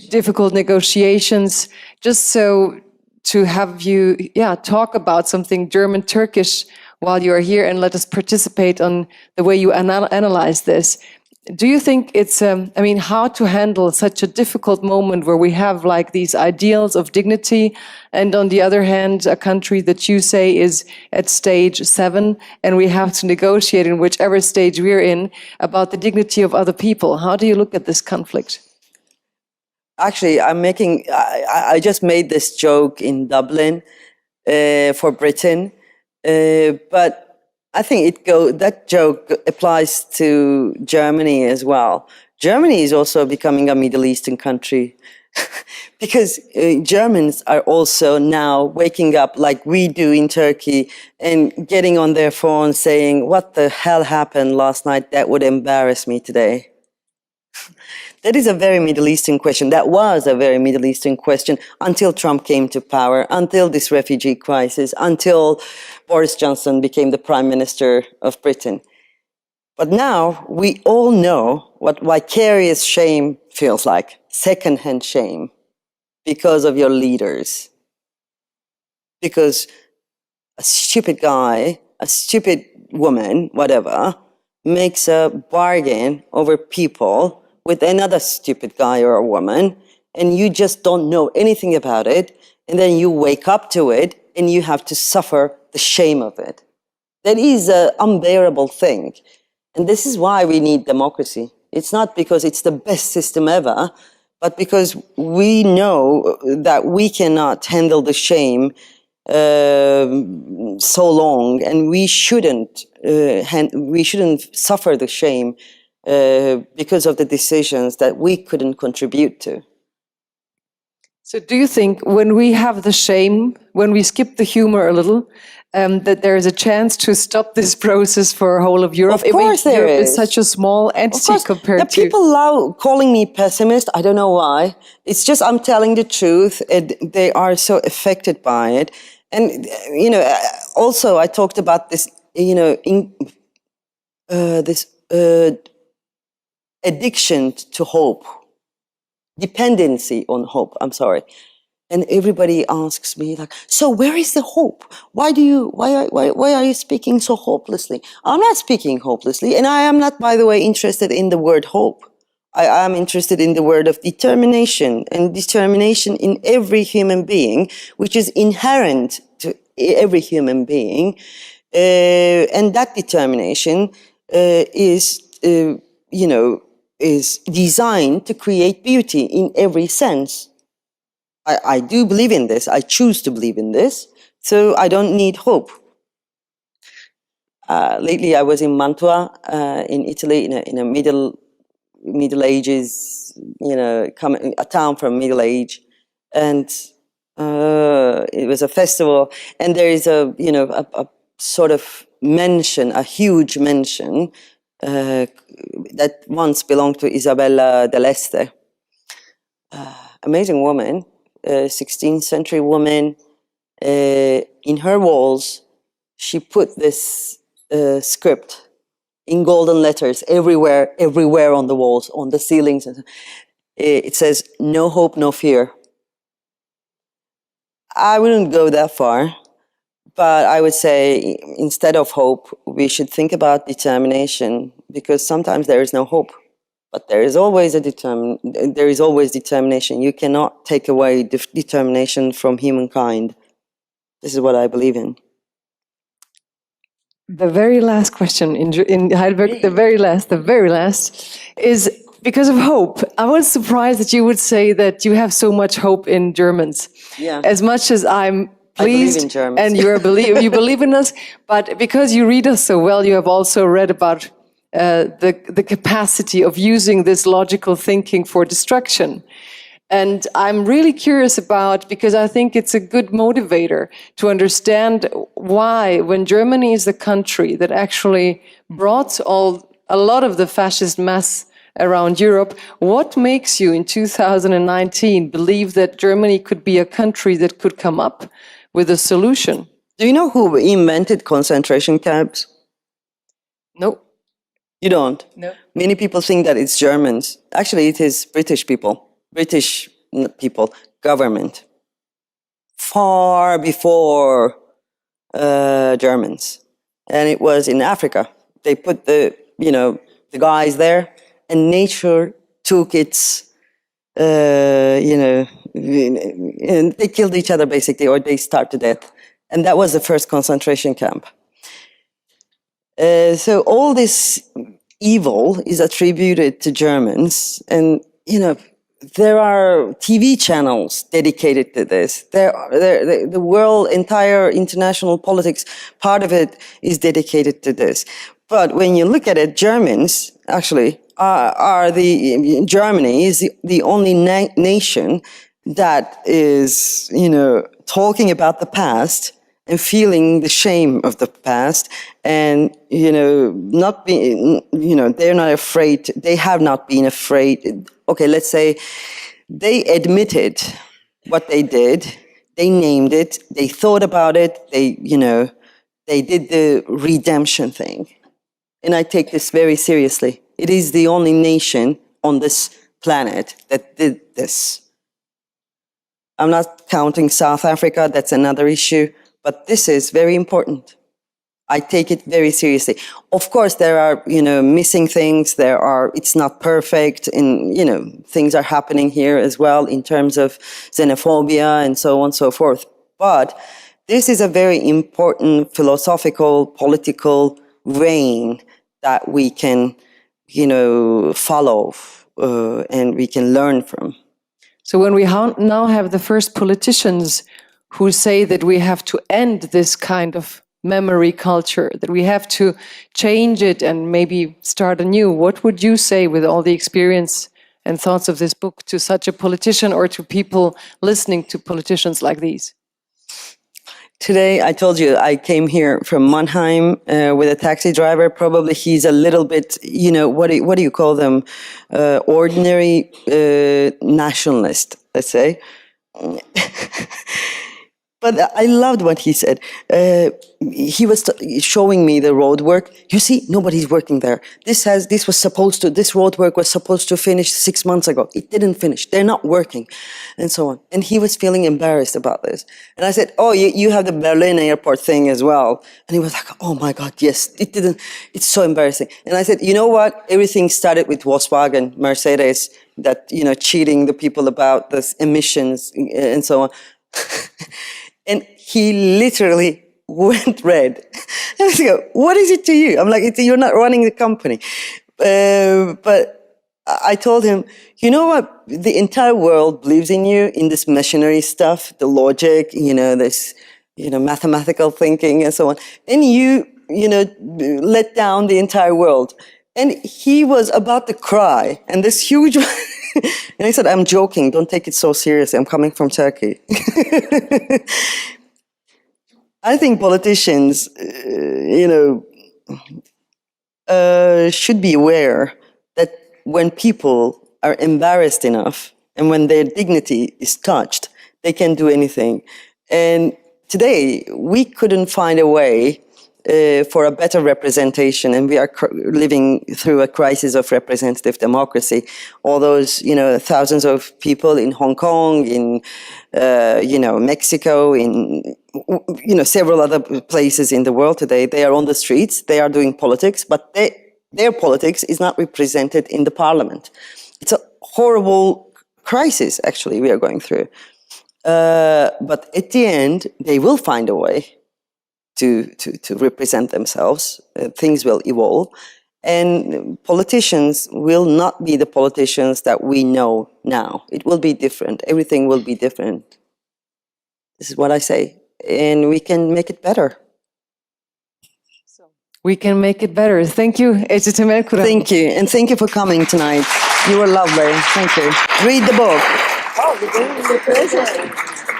Speaker 1: difficult negotiations. Just so to have you talk about something German-Turkish while you are here, and let us participate on the way you analyze this. Do you think it's, how to handle such a difficult moment where we have like these ideals of dignity, and on the other hand, a country that you say is at stage 7, and we have to negotiate in whichever stage we're in about the dignity of other people? How do you look at this conflict?
Speaker 2: Actually, I just made this joke in Dublin for Britain, but I think that joke applies to Germany as well. Germany is also becoming a Middle Eastern country because Germans are also now waking up like we do in Turkey and getting on their phone saying, what the hell happened last night? That would embarrass me today. That is a very Middle Eastern question. That was a very Middle Eastern question until Trump came to power, until this refugee crisis, until Boris Johnson became the Prime Minister of Britain. But now we all know what vicarious shame feels like, secondhand shame, because of your leaders. Because a stupid guy, a stupid woman, whatever, makes a bargain over people with another stupid guy or a woman, and you just don't know anything about it, and then you wake up to it, and you have to suffer the shame of it. That is an unbearable thing. And this is why we need democracy. It's not because it's the best system ever, but because we know that we cannot handle the shame so long, and we shouldn't suffer the shame because of the decisions that we couldn't contribute to.
Speaker 1: So do you think when we have the shame, when we skip the humor a little, that there is a chance to stop this process for whole of Europe?
Speaker 2: Of course there
Speaker 1: Europe
Speaker 2: is.
Speaker 1: is such a small entity compared to...
Speaker 2: People love calling me pessimist. I don't know why. It's just I'm telling the truth. They are so affected by it. And, also I talked about this, addiction to hope, dependency on hope, I'm sorry. And everybody asks me like, so where is the hope? Why are you speaking so hopelessly? I'm not speaking hopelessly. And I am not, by the way, interested in the word hope. I am interested in the word of determination, and determination in every human being, which is inherent to every human being. And that determination is designed to create beauty in every sense. I do believe in this. I choose to believe in this. So I don't need hope. Lately, I was in Mantua, in Italy, in a Middle Ages, a town from Middle Age, and it was a festival. And there is a sort of mansion, a huge mansion that once belonged to Isabella dell'Este, amazing woman, 16th century woman. In her walls, she put this script in golden letters everywhere on the walls, on the ceilings. It says, "No hope, no fear." I wouldn't go that far, but I would say instead of hope, we should think about determination, because sometimes there is no hope, but there is always determination. You cannot take away determination from humankind. This is what I believe in.
Speaker 1: The very last question in Heidelberg, the very last is because of hope. I was surprised that you would say that you have so much hope in Germans.
Speaker 2: Yeah.
Speaker 1: As much as I'm
Speaker 2: I believe
Speaker 1: pleased
Speaker 2: in Germans.
Speaker 1: and you believe in us, but because you read us so well, you have also read about the capacity of using this logical thinking for destruction. And I'm really curious about, because I think it's a good motivator to understand why, when Germany is the country that actually brought a lot of the fascist mess around Europe, what makes you in 2019 believe that Germany could be a country that could come up with a solution?
Speaker 2: Do you know who invented concentration camps?
Speaker 1: No.
Speaker 2: You don't?
Speaker 1: No.
Speaker 2: Many people think that it's Germans. Actually, it is British people, government, far before Germans. And it was in Africa. They put the guys there, and nature took its, and they killed each other basically, or they starved to death. And that was the first concentration camp. So all this evil is attributed to Germans, and there are TV channels dedicated to this. The world, entire international politics, part of it is dedicated to this. But when you look at it, Germans actually Germany is the only nation that is, talking about the past and feeling the shame of the past, and not being, they're not afraid. They have not been afraid. Okay, let's say they admitted what they did. They named it. They thought about it. They did the redemption thing, and I take this very seriously. It is the only nation on this planet that did this. I'm not counting South Africa. That's another issue. But this is very important. I take it very seriously. Of course, there are, missing things. It's not perfect. And, things are happening here as well in terms of xenophobia and so on and so forth. But this is a very important philosophical, political reign that we can, follow and we can learn from.
Speaker 1: So when we now have the first politicians who say that we have to end this kind of memory culture, that we have to change it and maybe start anew, what would you say with all the experience and thoughts of this book to such a politician or to people listening to politicians like these?
Speaker 2: Today, I told you, I came here from Mannheim with a taxi driver. Probably he's a little bit, what do you call them? Ordinary nationalist, let's say. But I loved what he said. He was showing me the road work. You see, nobody's working there. This road work was supposed to finish 6 months ago. It didn't finish. They're not working, and so on. And he was feeling embarrassed about this. And I said, oh, you have the Berlin airport thing as well. And he was like, oh my God, yes, it didn't. It's so embarrassing. And I said, you know what? Everything started with Volkswagen, Mercedes, that, cheating the people about the emissions and so on. And he literally went red. And I go, what is it to you? I'm like, you're not running the company. But I told him, you know what? The entire world believes in you, in this machinery stuff, the logic, this, mathematical thinking and so on. And you let down the entire world. And he was about to cry. And this huge... And I said, I'm joking. Don't take it so seriously. I'm coming from Turkey. I think politicians, should be aware that when people are embarrassed enough and when their dignity is touched, they can do anything. And today, we couldn't find a way for a better representation, and we are living through a crisis of representative democracy. All those, thousands of people in Hong Kong, in, Mexico, in, several other places in the world today, they are on the streets, they are doing politics, but their politics is not represented in the parliament. It's a horrible crisis, actually, we are going through. But at the end, they will find a way to represent themselves. Things will evolve. And politicians will not be the politicians that we know now. It will be different. Everything will be different. This is what I say. And we can make it better.
Speaker 1: We can make it better. Thank you, Ece Temelkuran.
Speaker 2: Thank you. And thank you for coming tonight. You were lovely. Thank you. Read the book.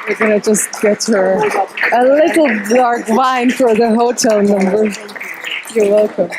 Speaker 1: We're going to just get her a little dark wine for the hotel number. You're welcome.